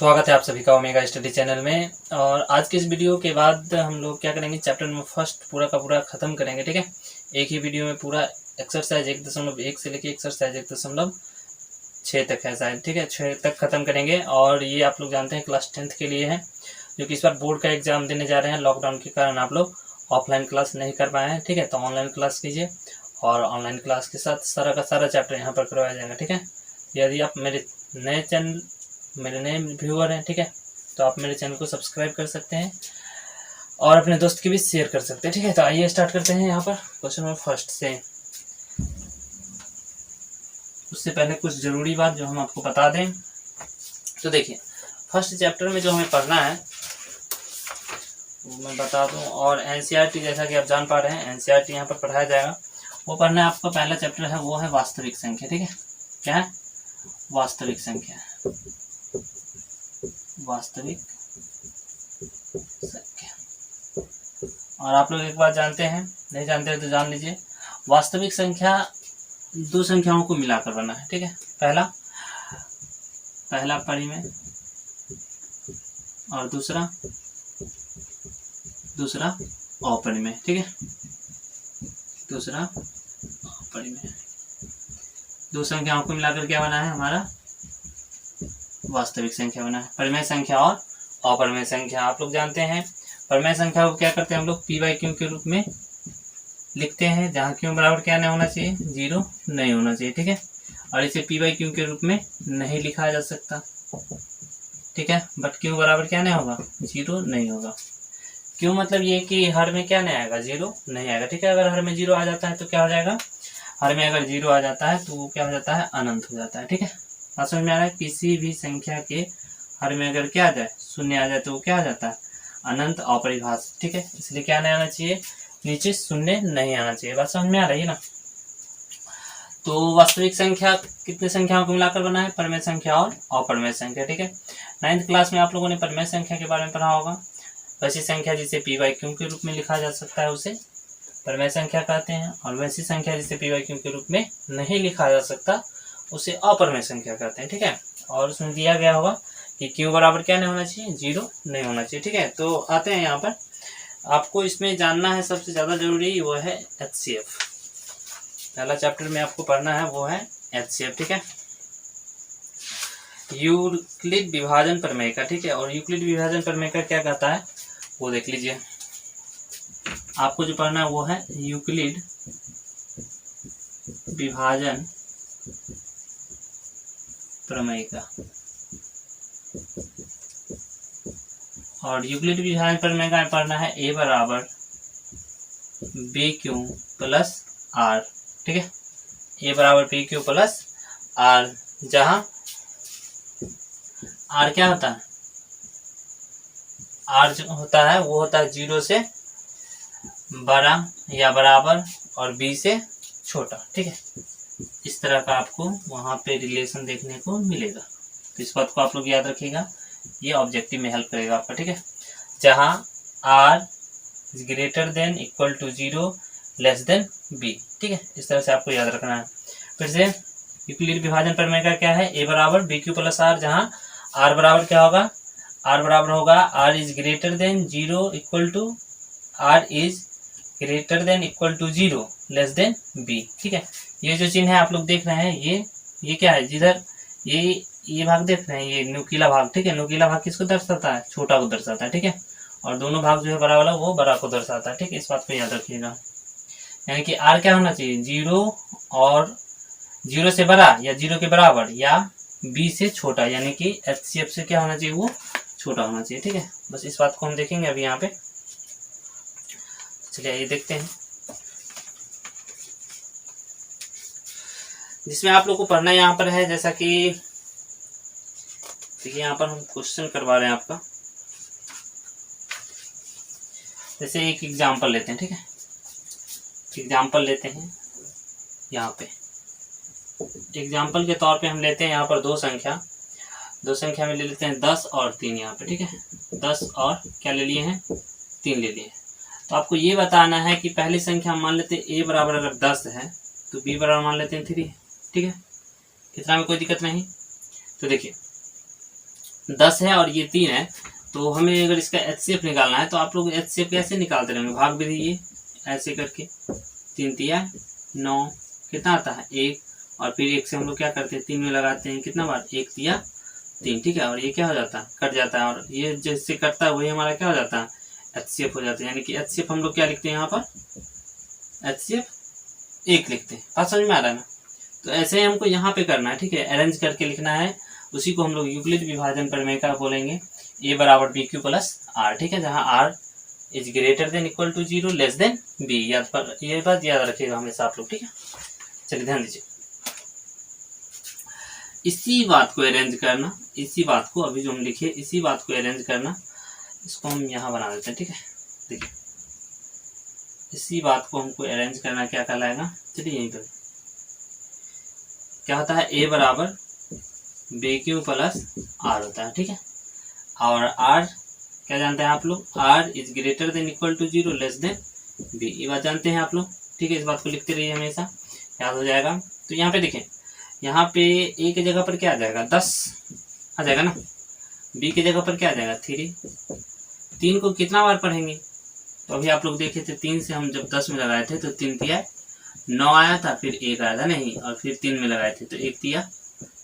स्वागत है आप सभी का ओमेगा स्टडी चैनल में। और आज के इस वीडियो के बाद हम लोग क्या करेंगे, चैप्टर नंबर फर्स्ट पूरा का पूरा खत्म करेंगे। ठीक है, एक ही वीडियो में पूरा एक्सरसाइज 1.1 से लेके एक्सरसाइज 1.6 तक है शायद। ठीक है, 6 तक खत्म करेंगे। और ये आप लोग जानते हैं क्लास 10th के लिए है, जो कि इस बार बोर्ड का एग्जाम देने जा रहे हैं। लॉकडाउन के कारण आप लोग ऑफलाइन क्लास नहीं कर पाए हैं। ठीक है, तो ऑनलाइन क्लास कीजिए और ऑनलाइन क्लास के साथ सारा का सारा चैप्टर यहाँ पर करवाया जाएगा। ठीक है, यदि आप मेरे नए व्यूअर हैं, ठीक है, तो आप मेरे चैनल को सब्सक्राइब कर सकते हैं और अपने दोस्त के भी शेयर कर सकते हैं। ठीक है, तो आइए स्टार्ट करते हैं यहाँ पर क्वेश्चन नंबर फर्स्ट से। उससे पहले कुछ ज़रूरी बात जो हम आपको बता दें, तो देखिए फर्स्ट चैप्टर में जो हमें पढ़ना है वो मैं बता दूं। और एनसीईआरटी जैसा कि आप जान पा रहे हैं, एनसीईआरटी यहाँ पर पढ़ाया जाएगा। वो पढ़ना है आपका पहला चैप्टर है, वो है वास्तविक संख्या। ठीक है, क्या है? वास्तविक संख्या। वास्तविक संख्या। और आप लोग एक बात जानते हैं, नहीं जानते हैं तो जान लीजिए। वास्तविक संख्या दो संख्याओं को मिलाकर बना है। ठीक है, पहला परिमेय और दूसरा अपरिमेय। ठीक है, दूसरा अपरिमेय। दो संख्याओं को मिलाकर क्या बना है? हमारा वास्तविक संख्या बना है। परिमेय संख्या और अपरिमेय संख्या आप लोग जानते हैं। परिमेय संख्या को क्या करते हैं हम लोग? p/q के रूप में लिखते हैं, जहाँ q बराबर क्या नहीं होना चाहिए? 0 नहीं होना चाहिए। ठीक है, और इसे p/q के रूप में नहीं लिखा जा सकता। ठीक है, बट q बराबर क्या नहीं होगा? 0 नहीं होगा। क्यों? मतलब ये कि हर में क्या नहीं आएगा? 0 नहीं आएगा। ठीक है, अगर हर में 0 आ जाता है तो क्या हो जाएगा? हर में अगर 0 आ जाता है तो वो क्या हो जाता है? अनंत हो जाता है। ठीक है, बात समझ में आ रहा है? किसी भी संख्या के हर में अगर क्या आ जाए? शून्य आ जाए तो वो क्या आ जाता है? अनंत अपरिभाषित। ठीक है, इसलिए क्या नहीं आना चाहिए? नीचे शून्य नहीं आना चाहिए। बात समझ में आ रही है ना? तो वास्तविक संख्या कितने संख्याओं को मिलाकर बना है? परिमेय संख्या और अपरिमेय संख्या। ठीक है, 9th क्लास में आप लोगों ने परिमेय संख्या के बारे में पढ़ा होगा। वैसी संख्या जिसे p/q के रूप में लिखा जा सकता है उसे परिमेय संख्या कहते हैं, और वैसी संख्या जिसे p/q के रूप में नहीं लिखा जा सकता उसे अपरिमेय संख्या कहते हैं। ठीक है, और उसमें दिया गया होगा कि q बराबर क्या नहीं होना चाहिए? 0 नहीं होना चाहिए। ठीक है, तो आते हैं यहाँ पर। आपको इसमें जानना है सबसे ज़्यादा जरूरी वो है HCF। पहला चैप्टर में आपको पढ़ना है वो है HCF। ठीक है, यूक्लिड विभाजन प्रमेय का। ठीक है, और यूक्लिड विभाजन प्रमेय का क्या कहता है वो देख लीजिए। आपको जो पढ़ना है वो है यूक्लिड विभाजन प्रमेय का। और यूक्लिड विभाजन प्रमेय का पढ़ना है a बराबर BQ प्लस R। ठीक है, a बराबर BQ प्लस R, जहां R क्या होता है? R जो होता है वो होता है 0 से बड़ा या बराबर और B से छोटा। ठीक है, इस तरह का आपको वहां पे रिलेशन देखने को मिलेगा। तो इस बात को आप लोग याद रखिएगा, ये ऑब्जेक्टिव में हेल्प करेगा आपका। ठीक है, जहां R is greater than equal to 0 less than B। ठीक है, इस तरह से आपको याद रखना है। फिर से यूक्लिड विभाजन प्रमेय का क्या है? a बराबर BQ प्लस R, जहां R बराबर क्या होगा? R बराबर होगा R is greater than 0 equal to R is greater than equal to 0 less than B। ठीक है, ये जो चिन्ह है आप लोग देख रहे हैं, ये क्या है? जिधर ये भाग देख रहे हैं, ये नुकीला भाग। ठीक है, नुकीला भाग किसको दर्शाता है? छोटा को दर्शाता है। ठीक है, और दोनों भाग जो है बड़ा वाला वो बड़ा को दर्शाता है। ठीक है, इस बात को याद रखिएगा। यानी कि R क्या होना चाहिए? 0 और 0 से बड़ा या 0 के बराबर या B से छोटा, यानी कि HCF से क्या होना चाहिए? वो छोटा होना चाहिए। ठीक है, बस इस बात को हम देखेंगे अभी यहाँ पे। चलिए ये देखते हैं, जिसमें आप लोग को पढ़ना यहाँ पर है। जैसा कि देखिए यहाँ पर हम क्वेश्चन करवा रहे हैं आपका। जैसे एक एग्जाम्पल लेते हैं। ठीक है, एग्जाम्पल लेते हैं यहाँ पे। एग्जाम्पल के तौर पे हम लेते हैं यहाँ पर दो संख्या में ले लेते हैं 10 और 3 यहाँ पे। ठीक है, 10 और क्या ले लिए हैं? 3 ले लिए हैं। तो आपको ये बताना है कि पहली संख्या मान लेते हैं a बराबर अगर 10 है तो b बराबर मान लेते हैं 3। ठीक है, कितना में कोई दिक्कत नहीं। तो देखिए 10 है और ये 3 है, तो हमें अगर इसका HCF निकालना है तो आप लोग HCF कैसे निकालते रहेंगे, भाग विधि, ये ऐसे करके 3 तिया 9 कितना आता है 1, और फिर 1 से हम लोग क्या करते हैं 3 में लगाते हैं, कितना बार 1 तिया 3, ठीक है, और ये क्या हो जाता है कट जाता है, और ये जिससे कटता है वही हमारा क्या हो जाता है HCF हो जाता है। यानी कि HCF हम लोग क्या लिखते हैं यहाँ पर HCF 1 लिखते हैं। बात समझ में आ रहा है ना। तो ऐसे ही हमको यहाँ पे करना है, ठीक है, अरेंज करके लिखना है, उसी को हम लोग यूक्लिड विभाजन प्रमेय का बोलेंगे A बराबर BQ प्लस R, ठीक है, जहाँ R is greater than equal to 0 less than B। ये बात याद रखिएगा हमेशा आप लोग, ठीक है। चलिए ध्यान दीजिए, इसी बात को अरेंज करना, इसी बात को अभी जो हम लिखे इसी बात को अरेंज करना, इसको हम यहाँ बना देते हैं, ठीक है। देखिए इसी बात को हमको अरेंज करना क्या कहलाएगा, चलिए यहीं पर क्या होता है A बराबर BQ प्लस R होता है, ठीक है, और R क्या जानते हैं आप लोग, R is greater than equal to 0 less than B, ये बात जानते हैं आप लोग, ठीक है। इस बात को लिखते रहिए हमेशा, याद हो जाएगा। तो यहाँ पे देखें, यहाँ पे A की जगह पर क्या आ जाएगा 10 आ जाएगा ना, B की जगह पर क्या आ जाएगा 3। 3 को कितना बार पढ़ेंगे, तो अभी आप लोग देखे थे 3 से हम जब 10 में लगाए थे तो 3 तिया 9 आया था, फिर 1 आया था नहीं, और फिर 3 में लगाए थे तो 1 तिया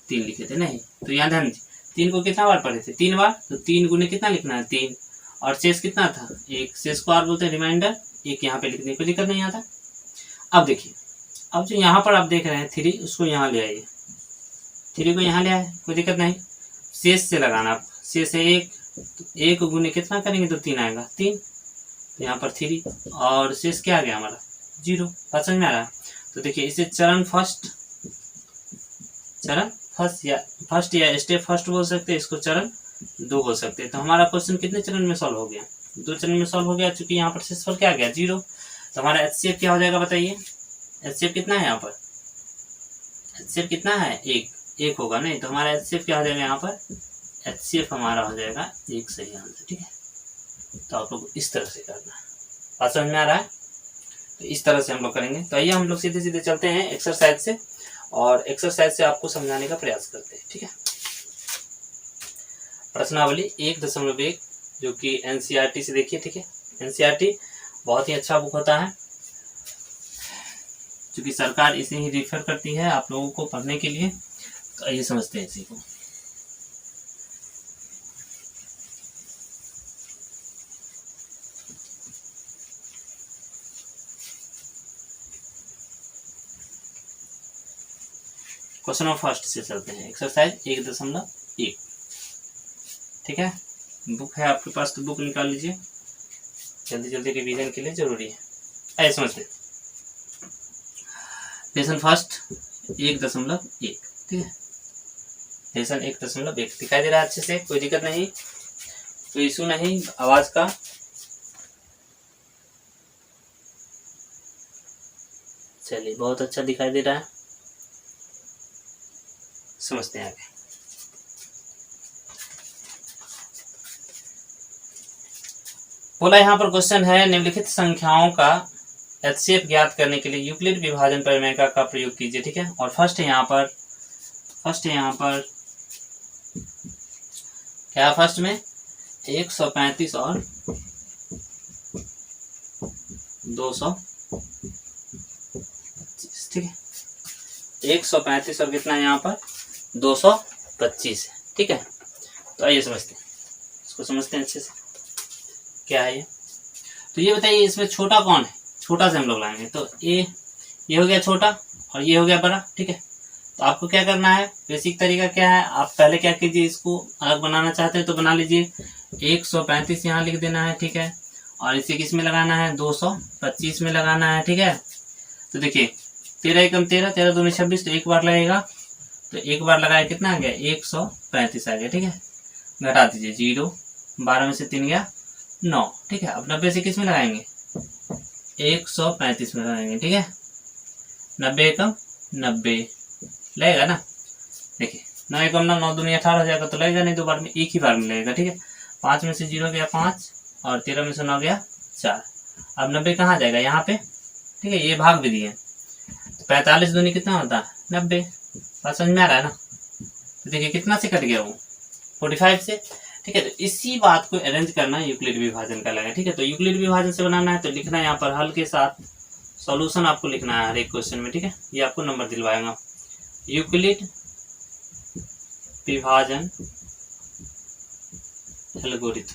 3 लिखे थे नहीं। तो यहाँ ध्यान दीजिए 3 को कितना बार पढ़े थे 3 बार, तो 3 गुने कितना लिखना है 3, और शेष कितना था 1, शेष को R बोलते हैं रिमाइंडर, 1 यहाँ पे लिखने कोई दिक्कत नहीं आता। अब देखिए, अब जो यहाँ पर आप देख रहे हैं 3, उसको यहाँ ले आइए, 3 को यहाँ ले आए, कोई दिक्कत नहीं, शेष से लगाना आप, शेष है 1, तो 1 गुने कितना करेंगे तो 3 आएगा 3, तो यहाँ पर 3, और शेष क्या आ गया हमारा 0। बात समझ में आ रहा है। तो देखिए इसे चरण फर्स्ट या स्टेप फर्स्ट बोल सकते हैं, इसको चरण 2 बोल सकते हैं। तो हमारा क्वेश्चन कितने चरण में सॉल्व हो गया, 2 चरण में सॉल्व हो गया, चूंकि यहाँ पर शेषफल क्या आ गया 0। तो हमारा HCF क्या हो जाएगा बताइए, HCF कितना है यहाँ पर, HCF कितना है 1 होगा नहीं, तो हमारा HCF क्या हो जाएगा यहाँ पर, HCF हमारा हो जाएगा 1, सही आंसर, ठीक है। तो आप लोग इस तरह से करना, बात समझ में आ रहा है। तो इस तरह से हम लोग करेंगे। तो आइए हम लोग सीधे सीधे चलते हैं एक्सरसाइज से, और एक्सरसाइज से आपको समझाने का प्रयास करते हैं, ठीक है। प्रश्नावली 1.1 जो कि NCERT से देखिए, ठीक है। NCERT बहुत ही अच्छा बुक होता है, क्योंकि सरकार इसे ही रिफर करती है आप लोगों को पढ़ने के लिए। तो आइए समझते हैं इसी को। क्वेश्चन नंबर फर्स्ट से चलते हैं, एक्सरसाइज 1.1, ठीक है। बुक है आपके पास तो बुक निकाल लीजिए, जल्दी जल्दी रिवीजन के लिए जरूरी है। आइए समझते हैं। लेसन फर्स्ट 1.1, ठीक है, लेसन 1.1 दिखाई दे रहा है अच्छे से, कोई दिक्कत नहीं, कोई इशू नहीं आवाज का। चलिए बहुत अच्छा दिखाई दे रहा है, समझते हैं आगे। बोला यहाँ पर क्वेश्चन है, निम्नलिखित संख्याओं का HCF ज्ञात करने के लिए यूक्लिड विभाजन प्रमेय का प्रयोग कीजिए, ठीक है। और फर्स्ट है यहाँ पर क्या, फर्स्ट में 135 और 225, ठीक है, 135 और कितना है यहाँ पर 225 है, ठीक है। तो आइए समझते हैं, इसको समझते हैं अच्छे से क्या है ये। तो ये बताइए इसमें छोटा कौन है, छोटा से हम लोग लाएंगे, तो ये हो गया छोटा और ये हो गया बड़ा, ठीक है। तो आपको क्या करना है, बेसिक तरीका क्या है, आप पहले क्या कीजिए, इसको अलग बनाना चाहते हैं तो बना लीजिए, 135 यहाँ लिख देना है, ठीक है, और इसे किस में लगाना है 225 में लगाना है, ठीक है। तो देखिए 13 एकम 13, 13 दूनी 26, तो एक बार लगेगा, तो एक बार लगाया कितना आ गया 135 आ गया, ठीक है। घटा दीजिए 0, 12 में से 3 गया 9, ठीक है। अब 90 से किस में लगाएंगे 135 में लगाएंगे, ठीक है। 90 एकम 90 लगेगा ना, देखिए 9 एकम 9, 9 दूनी 18 हो जाएगा, तो लगेगा नहीं, 2 बार में एक ही बार में लगेगा, ठीक है। 5 में से 0 गया 5, और 13 में से 9 गया 4। अब 90 कहाँ जाएगा यहाँ पे, ठीक है, ये भाग विधि है, तो 45 दूनी कितना होता है 90। बात समझ में आ रहा है ना। तो देखिए कितना से कट गया वो 45 से, ठीक है। तो इसी बात को अरेंज करना यूक्लिड विभाजन का लगा, ठीक है। तो यूक्लिड विभाजन से बनाना है तो लिखना है यहाँ पर हल के साथ सॉल्यूशन आपको लिखना है हर एक क्वेश्चन में, ठीक है। ये आपको नंबर दिलवाएगा। यूक्लिड विभाजन एल्गोरिथम,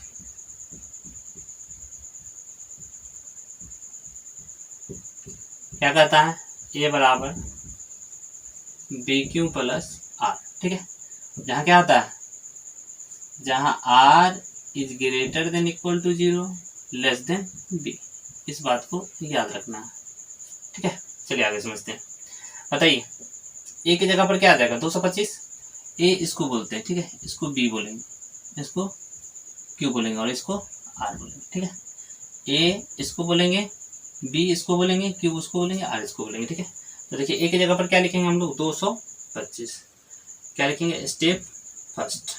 क्या कहता है, ए बराबर बी क्यू प्लस आर, ठीक है। जहाँ क्या होता है, जहाँ R is greater than equal to 0 less than B, इस बात को याद रखना है, ठीक है। चलिए आगे समझते हैं। बताइए ए की जगह पर क्या आ जाएगा 225, ए इसको बोलते हैं, ठीक है। इसको बी बोलेंगे, इसको क्यू बोलेंगे और इसको आर बोलेंगे, ठीक है। ए इसको बोलेंगे, बी इसको बोलेंगे, क्यू उसको बोलेंगे, आर इसको बोलेंगे, ठीक है। तो देखिए ए की जगह पर क्या लिखेंगे हम लोग 225, क्या लिखेंगे स्टेप फर्स्ट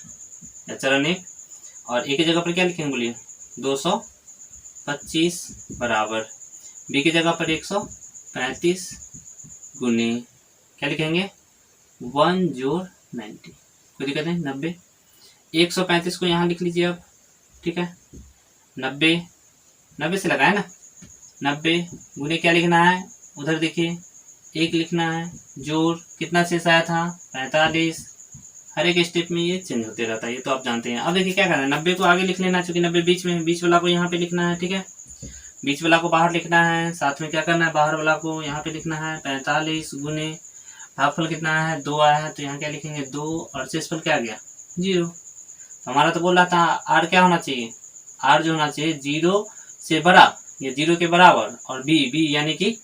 या चरण 1, और ए की जगह पर क्या लिखेंगे बोलिए 225 बराबर बी की जगह पर 135 गुने क्या लिखेंगे 1 जोड़ 90, कोई दिक्कत नहीं 90। 135 को यहाँ लिख लीजिए अब, ठीक है। 90 से लगाए ना, 90 गुने क्या लिखना है, उधर देखिए 1 लिखना है, जोड़ कितना शेष आया था 45। हर एक स्टेप में ये चेंज होते रहता है, ये तो आप जानते हैं। अब देखिए क्या करना है, 90 को आगे लिख लेना, चूंकि 90 बीच में, बीच वाला को यहाँ पे लिखना है, ठीक है। बीच वाला को बाहर लिखना है, साथ में क्या करना है, बाहर वाला को यहाँ पे लिखना है 45 गुने भागफल कितना है 2 आया है, तो यहाँ क्या लिखेंगे 2 और शेषफल क्या आ गया 0। तो हमारा तो बोल रहा था आर क्या होना चाहिए, आर जो होना चाहिए 0 से बड़ा या 0 के बराबर, और बी यानी कि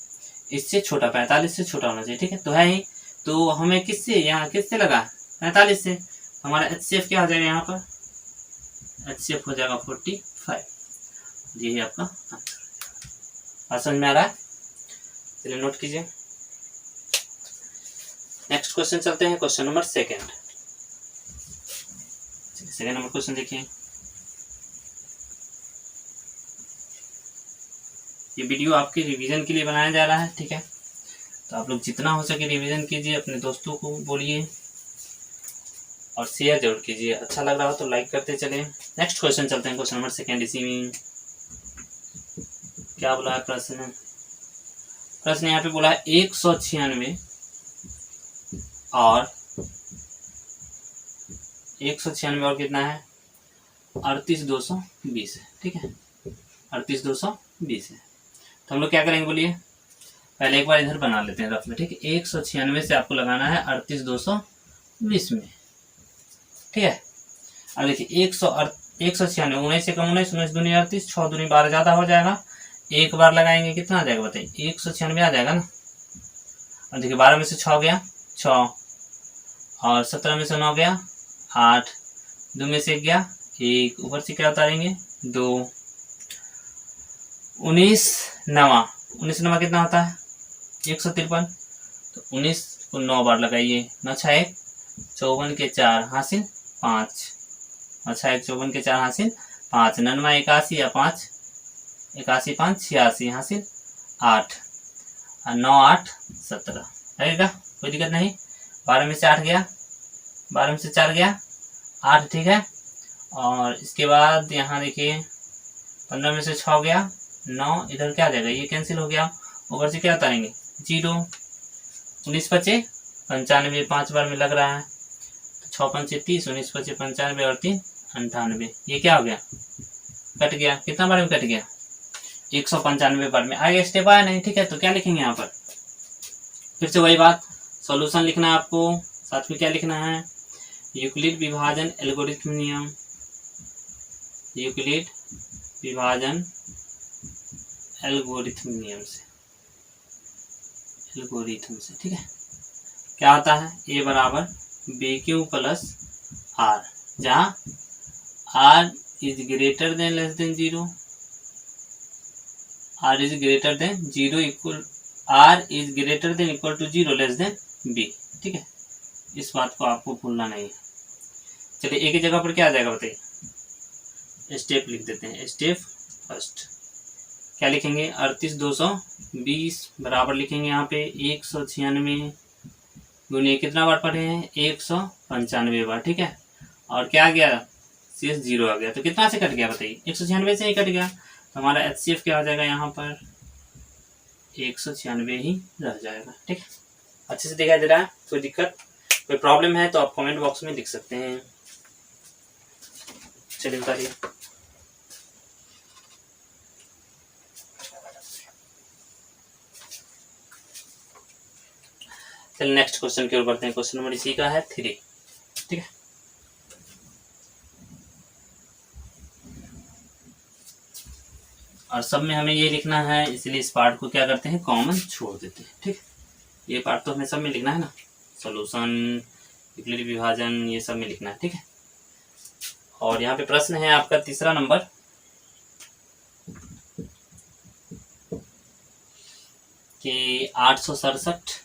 इससे छोटा 45 से छोटा होना चाहिए, ठीक है। तो है ही, तो हमें किससे यहाँ किससे लगा 45 से, हमारा HCF क्या हो जाएगा यहाँ पर, HCF हो जाएगा 45, यही आपका आंसर। बात समझ में आ रहा है, चलिए नोट कीजिए। नेक्स्ट क्वेश्चन चलते हैं, question number second number question देखिए। ये वीडियो आपके रिवीजन के लिए बनाया जा रहा है, ठीक है। तो आप लोग जितना हो सके रिवीजन कीजिए, अपने दोस्तों को बोलिए और शेयर जरूर कीजिए। अच्छा लग रहा हो तो लाइक करते चले। नेक्स्ट क्वेश्चन चलते हैं, क्वेश्चन नंबर सेकंड। इसी में क्या बोला है प्रश्न यहाँ पे बोला है 196 और 196 और कितना है 38220 है, ठीक है। 38220 है। तो हम लोग क्या करेंगे बोलिए, पहले एक बार इधर बना लेते हैं रफ में, ठीक है। 196 से आपको लगाना है 38220 में, ठीक है। अब देखिए 196 19 से कम 19, 19 दूनी 38, 6 दूनी 12 ज़्यादा हो जाएगा। एक बार लगाएंगे कितना आ जाएगा बताइए 196 आ जाएगा ना। अब देखिए 12 में से 6 गया 6, और 17 में से 9 गया 8, 2 में से 1 गया 1, ऊपर से क्या उतारेंगे 2, 19 नवा कितना होता है 153। तो 19 को 9 बार लगाइए, 9 6 1 54 के 4 हासिल 5, और 6 1 54 के 4 हासिल 5, 9 81 या 5 81 5 86 हासिल 8, और 9 8 17 लगेगा, कोई दिक्कत नहीं। 12 में से 8 गया, 12 में से 4 गया 8, ठीक है। और इसके बाद यहाँ देखिए 15 में से 6 गया 9, इधर क्या आ जाएगा ये कैंसिल हो गया, ऊपर से क्या उतारेंगे 0, 19 5 95 5 बार में लग रहा है, तो 6 5 30, 19 5 95 और 3 98, ये क्या हो गया कट गया, कितना बार में कट गया 195 बार में। आगे स्टेप आया नहीं, ठीक है। तो क्या लिखेंगे यहाँ पर, फिर से वही बात, सॉल्यूशन लिखना है आपको, साथ में क्या लिखना है यूक्लिड विभाजन एल्गोरिथम नियम, यूक्लिड विभाजन एल्गोरिथम नियम से, एल्गोरिथम से, ठीक है। क्या होता है ए बराबर बी क्यू प्लस आर, जहाँ R is greater than less than 0, R is greater than 0 equal, R is greater than equal to 0 less than B, ठीक है। इस बात को आपको भूलना नहीं है। चलिए एक ही जगह पर क्या आ जाएगा बताइए, स्टेप लिख देते हैं। स्टेप फर्स्ट क्या लिखेंगे 38220 बराबर लिखेंगे यहाँ पे 196 गुने कितना बार पढ़े हैं 195 बार, ठीक है। और क्या आ गया, शेष 0 आ गया। तो कितना से कट गया बताइए, 196 से ही कट गया। तो हमारा HCF क्या हो जाएगा यहाँ पर, 196 ही रह जाएगा। ठीक है, अच्छे से दिखाई दे रहा है, कोई दिक्कत कोई प्रॉब्लम है तो आप कमेंट बॉक्स में लिख सकते हैं। चलिए बताइए। चलिए नेक्स्ट क्वेश्चन की ओर बढ़ते हैं। क्वेश्चन नंबर इसी का है 3। ठीक है, और सब में हमें ये लिखना है, इसलिए इस पार्ट को क्या करते हैं, कॉमन छोड़ देते हैं। ठीक, ये पार्ट तो हमें सब में लिखना है ना, सॉल्यूशन, यूक्लिड विभाजन, ये सब में लिखना है। ठीक है, और यहाँ पे प्रश्न है आपका तीसरा नंबर कि 867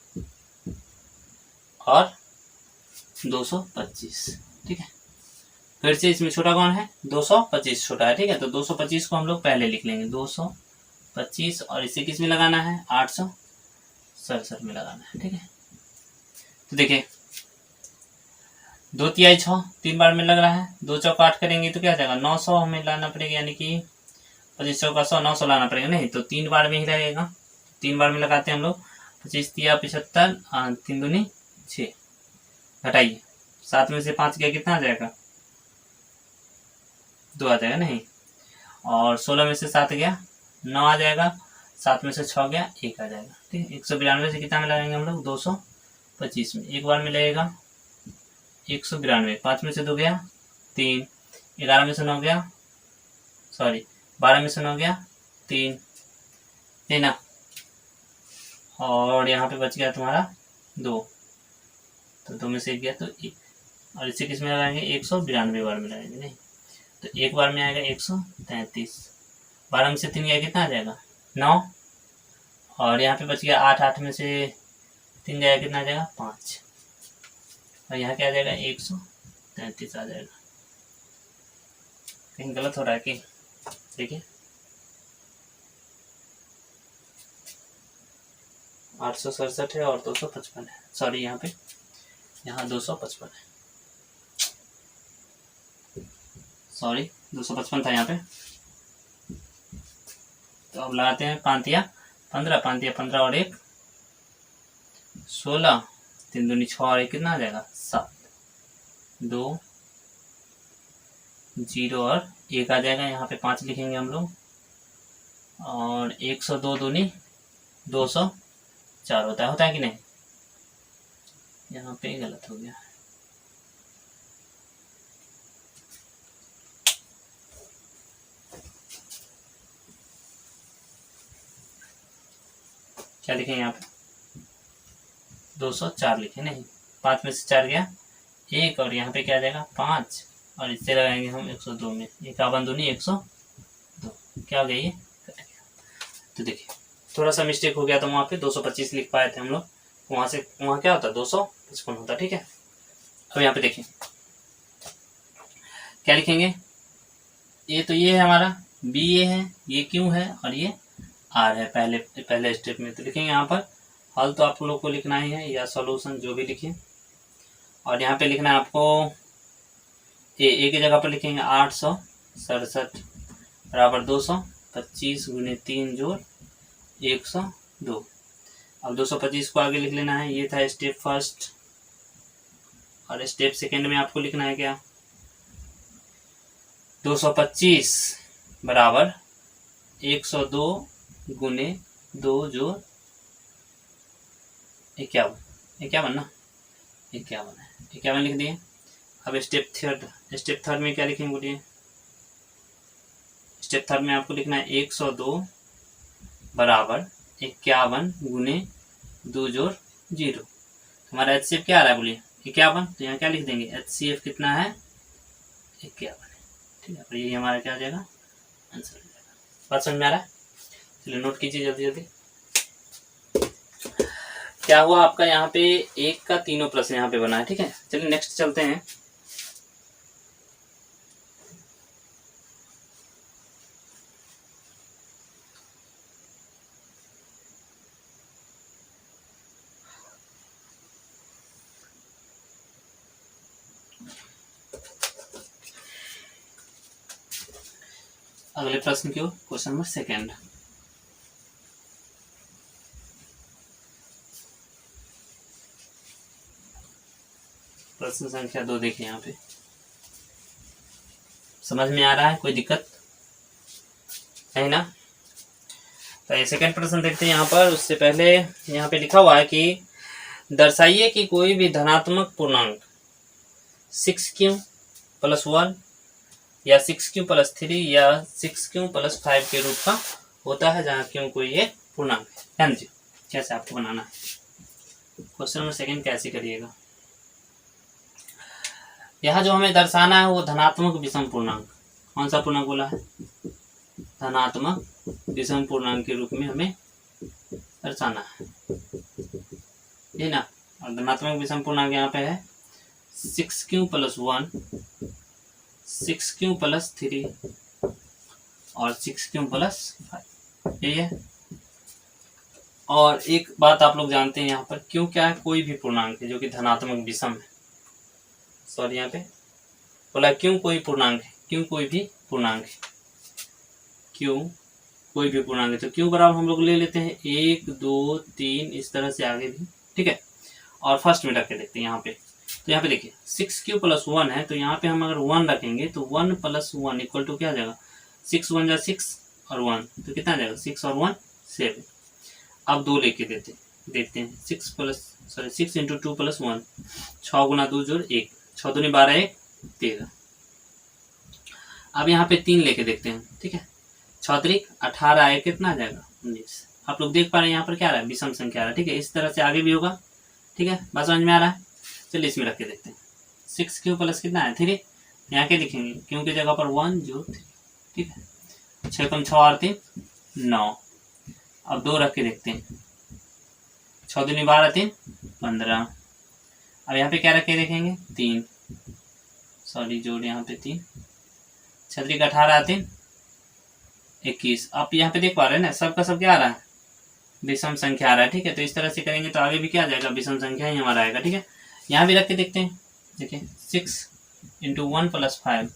और 225। ठीक है, फिर से इसमें छोटा कौन है, 225 छोटा है। ठीक है, तो 225 को हम लोग पहले लिख लेंगे, 225, और इसे किस में लगाना है, 867 में लगाना है। ठीक है, तो देखिए 2 तिहाई 6, 3 बार में लग रहा है, 2 चौका 8 करेंगे तो क्या आ जाएगा, 900 हमें लाना पड़ेगा, यानी कि 25 चौका 100, 900 लाना पड़ेगा। नहीं तो 3 बार में ही लगेगा, 3 बार में लगाते हैं हम लोग। 25 तिया 75, 3 दूनी 6, घटाइए 7 में से 5 गया, कितना आ जाएगा, 2 आ जाएगा। नहीं, और 16 में से 7 गया, 9 आ जाएगा, 7 में से 6 गया, 1 आ जाएगा। ठीक है, 192 से कितना में लगाएंगे हम लोग, 225 में, एक बार में लगेगा 192, 5 में से 2 गया 3, 11 में से 9 गया, सॉरी 12 में से 9 गया 3, लेना, और यहाँ पे बच गया तुम्हारा 2, तो 2 में से 1 गया तो 1, और इसे किस में लगाएंगे, 192 बार में लगाएंगे। नहीं तो एक बार में आएगा 133, 12 में से 3 गया, कितना आ जाएगा, 9, और यहाँ पे बच गया 8, 8 में से 3 गया, कितना आ जाएगा, 5, और यहाँ क्या आ जाएगा, 133 आ जाएगा। कहीं गलत हो रहा है कि, देखिए 867 है और 255 है, सॉरी यहाँ 255 है, सॉरी 255 था यहाँ पे। तो अब लगाते हैं 5 या 15, 5 या 15 और 1 16, 3 दूनी 6 और 1 कितना आ जाएगा, 7, 2 0 और 1 आ जाएगा। यहाँ पे 5 लिखेंगे हम लोग, और 102 दूनी 204 होता है कि नहीं, यहाँ पे गलत हो गया। क्या लिखें यहाँ पे, 204 लिखे, नहीं 5 में से 4 गया 1, और यहाँ पे क्या आ जाएगा 5, और इससे लगाएंगे हम 102 में, 51 दूनी 102, क्या हो गया, ये कट गया। तो देखिए थोड़ा सा मिस्टेक हो गया था, वहाँ पे 225 लिख पाए थे हम लोग, वहाँ से वहाँ क्या होता, 255 होता। ठीक है, अब यहाँ पे देखिए क्या लिखेंगे, ये तो ये है हमारा, बी ये है, ये क्यू है, और ये आर है पहले स्टेप में। तो लिखेंगे यहाँ पर हल, तो आप लोग को लिखना ही है, या सॉल्यूशन जो भी लिखिए, और यहाँ पे लिखना है आपको ए की जगह पर लिखेंगे 867 बराबर 225 गुने 3 जोड़ 102। अब 225 को आगे लिख लेना है, ये था स्टेप फर्स्ट, और स्टेप सेकेंड में आपको लिखना है क्या, 225 बराबर 102 गुने 2 जोड़ 51, 51 ना, 51 है, 51 लिख दिए। अब स्टेप थर्ड में क्या लिखेंगे बोलिए, स्टेप थर्ड में आपको लिखना है 102 बराबर 51 गुने 2 जोड़ 0। हमारा HCF क्या आ रहा है बोलिए, 51, तो यहाँ क्या लिख देंगे, HCF कितना है, 51 है। ठीक है, और ये हमारा क्या आ जाएगा, आंसर हो जाएगा। बात समझ में आ रहा है, चलिए नोट कीजिए जल्दी जल्दी। क्या हुआ आपका, यहाँ पे 1 का तीनों प्रश्न यहाँ पे बना है। ठीक है, चलिए नेक्स्ट चलते हैं। अगले प्रश्न की ओर, क्वेश्चन नंबर सेकेंड। प्रश्न संख्या 2 देखिए यहाँ पे, समझ में आ रहा है? कोई दिक्कत है ना? तो सेकेंड प्रश्न देखते हैं यहाँ पर। उससे पहले यहाँ पे लिखा हुआ है कि दर्शाइए कि कोई भी धनात्मक पूर्णांक 6q+1 या 6q+3 या 6q+5 के रूप का होता है, जहाँ क्यों कोई एक पूर्णांक है। ध्यान दीजिए कैसे आपको बनाना है। क्वेश्चन नंबर सेकेंड कैसे करिएगा। यहाँ जो हमें दर्शाना है वो धनात्मक विषम पूर्णांक, कौन सा पूर्णांक बोला है? धनात्मक विषम पूर्णांक के रूप में हमें दर्शाना है, ये ना। और धनात्मक विषम पूर्णांक यहाँ पे है 6q+1, 6q+3 और 6q+5, यही है। और एक बात आप लोग जानते हैं यहाँ पर, क्यों क्या है? कोई भी पूर्णांक है जो कि धनात्मक विषम है। सॉरी, यहाँ पे बोला क्यों कोई पूर्णांक है, क्यों कोई भी पूर्णांक है, क्यों कोई भी पूर्णांक है। तो क्यों बराबर हम लोग ले लेते हैं 1 2 3 इस तरह से आगे भी, ठीक है। और फर्स्ट में रख के देखते हैं यहाँ पे। तो यहाँ पे देखिए 6q+1 है, तो यहाँ पे हम अगर 1 रखेंगे तो 1 + 1 इक्वल टू क्या आ जाएगा? 6 × 1 = 6 और 1 तो कितना आ जाएगा? 6 और 1 7। अब 2 लेके देखते हैं 6 × 2 + 1, 6 × 2 = 1, 6 दूनी 12, 1 13। अब यहाँ पे 3 लेके देखते हैं, ठीक है। 6 त्रिक 18 आए, कितना आ जाएगा? 19। आप लोग देख पा रहे हैं यहाँ पर क्या आ रहा है? विषम संख्या आ रहा है, ठीक है। इस तरह से आगे भी होगा, ठीक है। बात समझ में आ रहा है? चलिए इसमें रख के देखते हैं। 6q प्लस कितना है? 3। यहाँ के लिखेंगे क्यों की जगह पर 1 जो 3, ठीक है। 6 × 6 और 3 9। अब 2 रख के देखते हैं। 6 दूनी 12, 3 15। अब यहाँ पे क्या रख के देखेंगे? 3, सॉरी जोड़ यहाँ पे 3, 6 त्रिक 18, 3 21। आप यहाँ पे देख पा रहे हैं ना, सबका सब क्या आ रहा है? विषम संख्या आ रहा है, ठीक है। तो इस तरह से करेंगे तो आगे भी क्या आ जाएगा? विषम संख्या ही हमारा आएगा, ठीक है। यहाँ भी रख के देखते हैं, देखिए 6 × 1 + 5,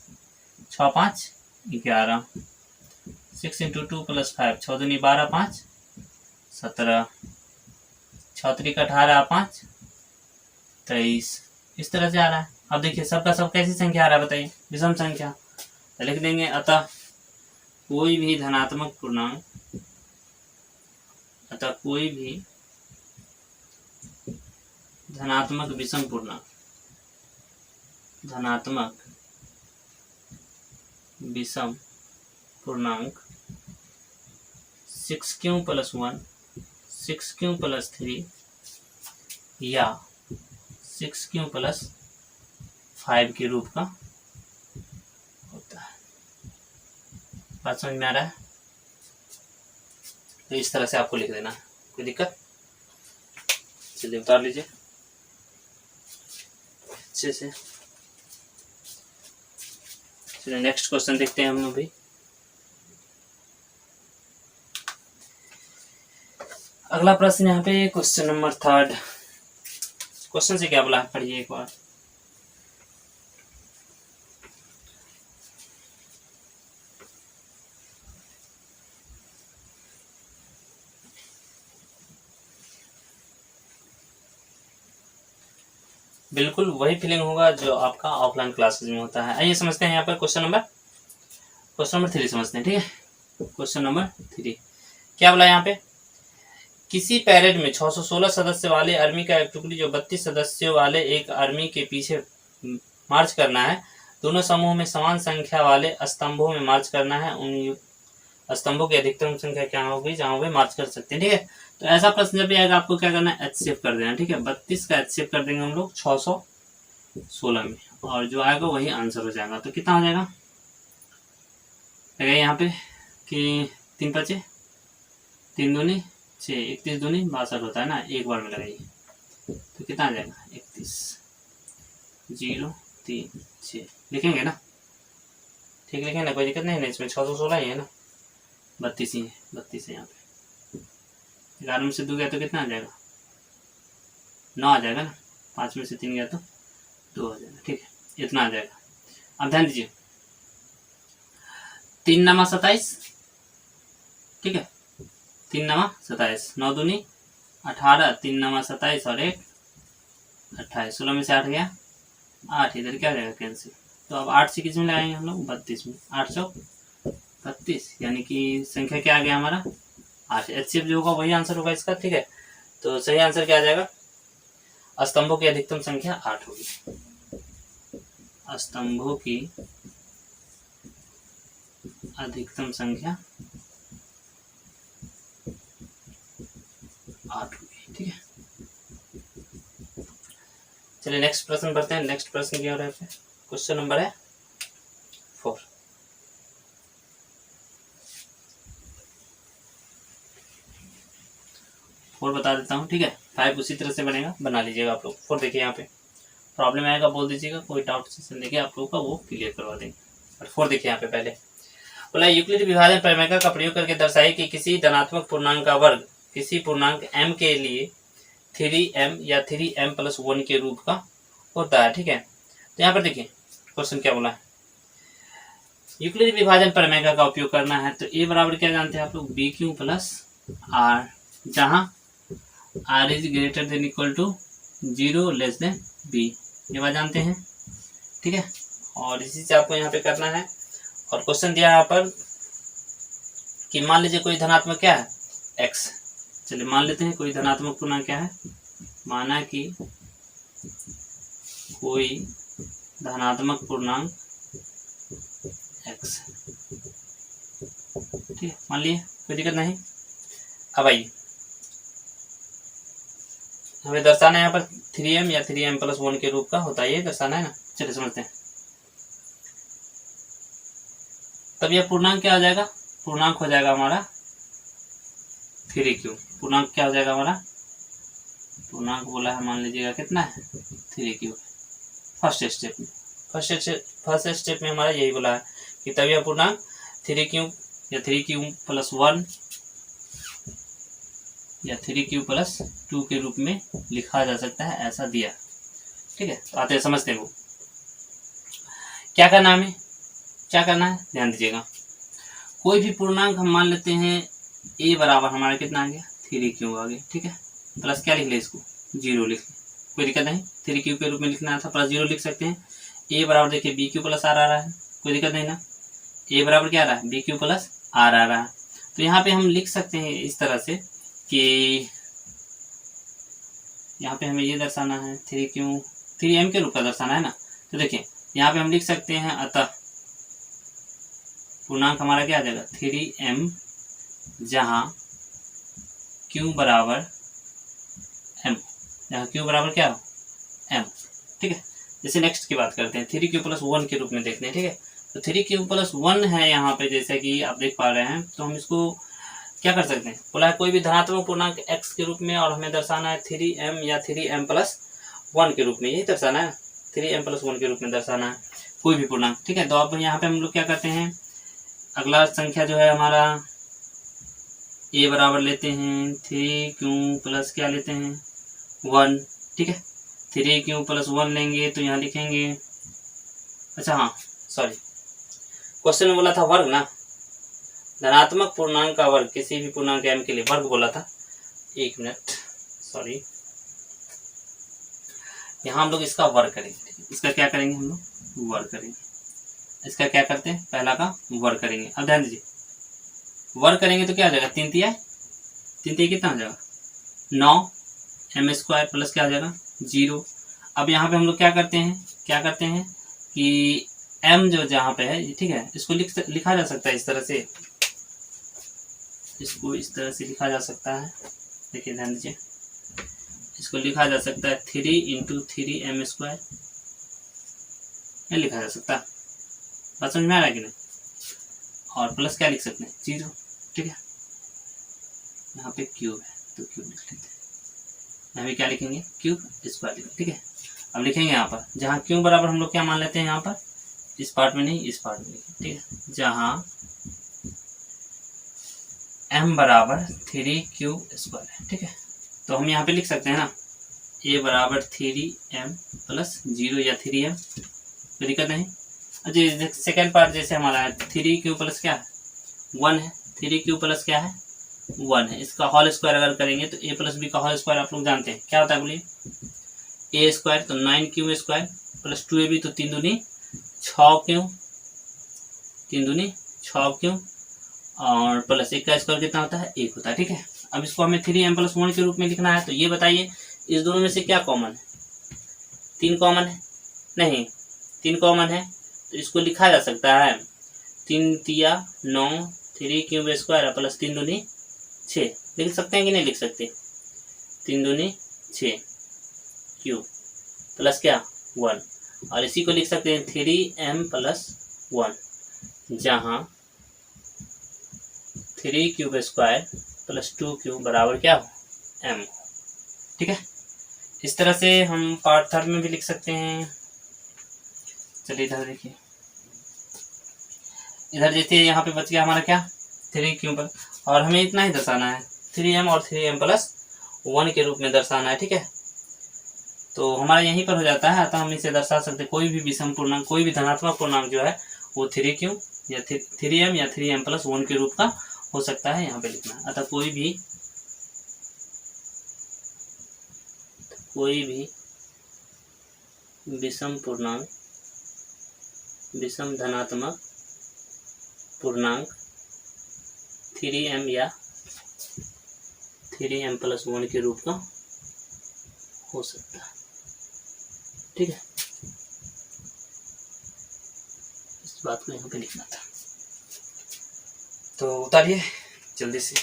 6 5 11, 6 × 2 + 5, 6 दूनी 12, 5 17, 6 त्रिक 18, 5 23। इस तरह से आ रहा है। अब देखिए सबका सब कैसी संख्या आ रहा है बताइए? विषम संख्या। तो लिख देंगे अतः कोई भी धनात्मक पूर्णांक, अतः कोई भी धनात्मक विषम पूर्णांक, धनात्मक विषम पूर्णांक 6q+1, 6q+3 या 6q+5 के रूप का होता है। बात समझ में आ रहा है? तो इस तरह से आपको लिख देना है, कोई दिक्कत? चलिए उतार लीजिए अच्छे से। चलिए नेक्स्ट क्वेश्चन देखते हैं हम अभी। अगला प्रश्न यहाँ पे क्वेश्चन नंबर 3। क्वेश्चन से क्या बोला है पढ़िए एक बार। बिल्कुल वही फीलिंग होगा जो आपका ऑफलाइन क्लासेस में होता है। आइए समझते हैं यहाँ पर क्वेश्चन नंबर 3 समझते हैं, ठीक है। क्वेश्चन नंबर 3 क्या बोला यहाँ पे? किसी पैरेड में 616 सदस्य वाले आर्मी का एक टुकड़ी जो 32 सदस्यों वाले एक आर्मी के पीछे मार्च करना है, दोनों समूह में समान संख्या वाले स्तंभों में मार्च करना है। उन स्तंभों की अधिकतम संख्या क्या होगी जहां वे मार्च कर सकते हैं, ठीक है। तो ऐसा प्रश्न जब भी आएगा आपको क्या करना है? HCF कर देना, ठीक है। 32 का HCF कर देंगे हम लोग 616 में, और जो आएगा वही आंसर हो जाएगा। तो कितना हो जाएगा यहाँ पे कि 3 × 5 3 दूनी 6, 31 दूनी 62 होता है ना, एक बार में लगाइए तो कितना आ जाएगा? 31,036 लिखेंगे ना, ठीक लिखेंगे ना, कोई दिक्कत नहीं है ना इसमें। 616 ही है ना, 32 ही है, 32 है यहाँ पे। 11 में से 2 गया तो कितना आ जाएगा? 9 आ जाएगा ना, 5 में से 3 गया तो 2 आ जाएगा, ठीक है। इतना आ जाएगा। अब ध्यान दीजिए 3 नमा 27, ठीक है, 3 नमा 27, 9 दूनी 18, 3 नमा 27 और 1 28, 16 में से 8 गया 8, इधर क्या जाएगा कैंसिल। तो अब 8 से किस में लगाएंगे हम लोग 32 में, 8 सौ 32, यानी कि संख्या क्या आ गया हमारा 8। HCF जो होगा वही आंसर होगा इसका, ठीक है। तो सही आंसर क्या आ जाएगा, स्तंभों की अधिकतम संख्या 8 होगी। स्तंभों की अधिकतम संख्या 8 होगी, ठीक है। चलिए नेक्स्ट प्रश्न पढ़ते हैं। नेक्स्ट प्रश्न क्या हो रहा है, क्वेश्चन नंबर है 4। फोर बता देता हूँ, ठीक है। 5 उसी तरह से बनेगा, बना लीजिएगा आप लोग। 4 देखिए, यहाँ पे प्रॉब्लम आएगा बोल दीजिएगा, कोई डाउट सेशन देखिए आप लोगों का वो क्लियर करवा देंगे। और 4 देखिए यहाँ पे पहले बोला, यूक्लिड विभाजन प्रमेय का प्रयोग करके दर्शाइए कि किसी धनात्मक पूर्णांक का वर्ग किसी पूर्णांक m के लिए 3m या 3m+1 के रूप का होता है, ठीक है। तो यहाँ पर देखिए क्वेश्चन क्या बोला है, यूक्लिड विभाजन प्रमेय का उपयोग करना है। तो a बराबर क्या जानते हैं आप लोग, BQ + R, जहां R is greater than equal to 0 less than B, ये बात जानते हैं, ठीक है। और इसी से आपको यहाँ पे करना है। और क्वेश्चन दिया यहाँ पर कि मान लीजिए कोई धनात्मक क्या है x, चलिए मान लेते हैं कोई धनात्मक पूर्णांक क्या है, माना कि कोई धनात्मक पूर्णांक x, ठीक है, मान लिए, कोई दिक्कत नहीं। अब आइए हमें दर्शाना है यहाँ पर 3m या 3m+1 के रूप का होता है, ये दर्शाना है ना। चलिए समझते हैं। तब यह पूर्णांक क्या हो जाएगा, पूर्णांक हो जाएगा हमारा 3q। पूर्णांक क्या हो जाएगा हमारा, पूर्णांक बोला है मान लीजिएगा कितना है 3q। फर्स्ट स्टेप में हमारा यही बोला है कि तब यह पूर्णांक 3q या 3q+1 या 3q+2 के रूप में लिखा जा सकता है, ऐसा दिया, ठीक है। तो आते हैं समझते हैं। वो क्या करना है, हमें क्या करना है ध्यान दीजिएगा। कोई भी पूर्णांक हम मान लेते हैं a बराबर हमारा कितना आ गया 3q आ गया, ठीक है। प्लस क्या लिख ले, इसको 0 लिख ले, कोई दिक्कत नहीं। 3q के रूप में लिखना था, प्लस 0 लिख सकते हैं। a बराबर देखिए BQ + R आ रहा है, कोई दिक्कत नहीं ना। a बराबर क्या आ रहा है, BQ + R आ रहा है। तो यहाँ पे हम लिख सकते हैं इस तरह से कि यहाँ पे हमें ये दर्शाना है 3m के रूप का दर्शाना है ना। तो देखिए यहाँ पे हम लिख सकते हैं, अतः पूर्णांक हमारा क्या आ जाएगा 3m, जहां q बराबर m, जहां q बराबर क्या हो m, ठीक है। जैसे नेक्स्ट की बात करते हैं, 3q+1 के रूप में देखते हैं, ठीक है। तो 3q+1 है यहाँ पे, जैसे कि आप देख पा रहे हैं। तो हम इसको क्या कर सकते हैं, बोला है कोई भी धनात्मक पूर्णांक x के रूप में, और हमें दर्शाना है 3m या 3m+1 के रूप में, यही दर्शाना है, 3m+1 के रूप में दर्शाना है कोई भी पूर्णांक, ठीक है। तो अब यहाँ पे हम लोग क्या करते हैं, अगला संख्या जो है हमारा a बराबर लेते हैं 3q+ क्या लेते हैं 1, ठीक है। 3q+1 लेंगे तो यहाँ लिखेंगे, अच्छा हाँ सॉरी, क्वेश्चन में बोला था वर्ग ना, धनात्मक पूर्णांक का वर्ग किसी भी पूर्णांक m के लिए वर्ग बोला था। एक मिनट सॉरी, यहाँ हम लोग इसका वर्ग करेंगे। इसका क्या करेंगे हम लोग, वर्ग करेंगे। इसका क्या करते हैं, पहला का वर्ग करेंगे। अब ध्यान दीजिए, वर्ग करेंगे तो क्या आ जाएगा, 3 तिया कितना आ जाएगा 9m² प्लस क्या आ जाएगा 0। अब यहाँ पे हम लोग क्या करते हैं कि m जो जहाँ पे है, ठीक है, इसको लिखा जा सकता है इस तरह से, इसको इस तरह से लिखा जा सकता है। देखिए ध्यान दीजिए, इसको लिखा जा सकता है 3 × 3m², ये लिखा जा सकता है। बात समझ में आ रहा है कि नहीं। और प्लस क्या लिख सकते हैं 0, ठीक है। यहाँ पे क्यूब है तो क्यूब लिख लेते हैं, यहाँ पे क्या लिखेंगे क्यूब स्क्वायर लिखेंगे, ठीक है। अब लिखेंगे यहाँ पर, जहाँ क्यूब बराबर हम लोग क्या मान लेते हैं, यहाँ पर इस पार्ट में नहीं, इस पार्ट में लिखें, ठीक है। जहाँ m बराबर 3q² है, ठीक है। तो हम यहाँ पे लिख सकते हैं ना, a बराबर 3m + 0 या 3m, कोई दिक्कत नहीं। जी सेकेंड पार्ट जैसे हमारा है 3 क्यू प्लस क्या है 1 है, 3 क्यू प्लस क्या है 1 है। इसका होल स्क्वायर अगर करेंगे तो ए प्लस बी का होल स्क्वायर आप लोग जानते हैं क्या होता है, बोलिए ए स्क्वायर तो 9 क्यू स्क्वायर प्लस 2ab तो 3 दूनी 6 क्यू, 3 दूनी 6 क्यू और प्लस 1 का स्क्वायर कितना होता है 1 होता है। ठीक है, अब इसको हमें 3m + 1 के रूप में लिखना है। तो ये बताइए इस दोनों में से क्या कॉमन है, 3 कॉमन है नहीं, 3 कॉमन है तो इसको लिखा जा सकता है 3 तिया 9 3 क्यू स्क्वायर प्लस 3 दूनी 6 लिख सकते हैं कि नहीं लिख सकते, 3 दूनी 6 क्यू प्लस क्या 1 और इसी को लिख सकते हैं 3m + 1 जहाँ 3 क्यूब स्क्वायर प्लस 2 बराबर क्या हो m। ठीक है, इस तरह से हम पार्ट थर्ड में भी लिख सकते हैं। चलिए इधर देखिए, इधर जैसे यहाँ पे बच गया हमारा क्या 3 क्यूब और हमें इतना ही दर्शाना है 3m और 3m + 1 के रूप में दर्शाना है। ठीक है, तो हमारा यहीं पर हो जाता है। अतः हम इसे दर्शा सकते हैं कोई भी विषम पूर्णांक, कोई भी धनात्मक पूर्णांक जो है वो 3 क्यू या 3m या 3m + 1 के रूप का हो सकता है, यहाँ पे लिखना है। अतः कोई भी विषम पूर्णांक, विषम धनात्मक पूर्णांक 3m या 3m + 1 के रूप का हो सकता है। ठीक है, इस बात को यहाँ पे लिखना था। तो उतारिए जल्दी से।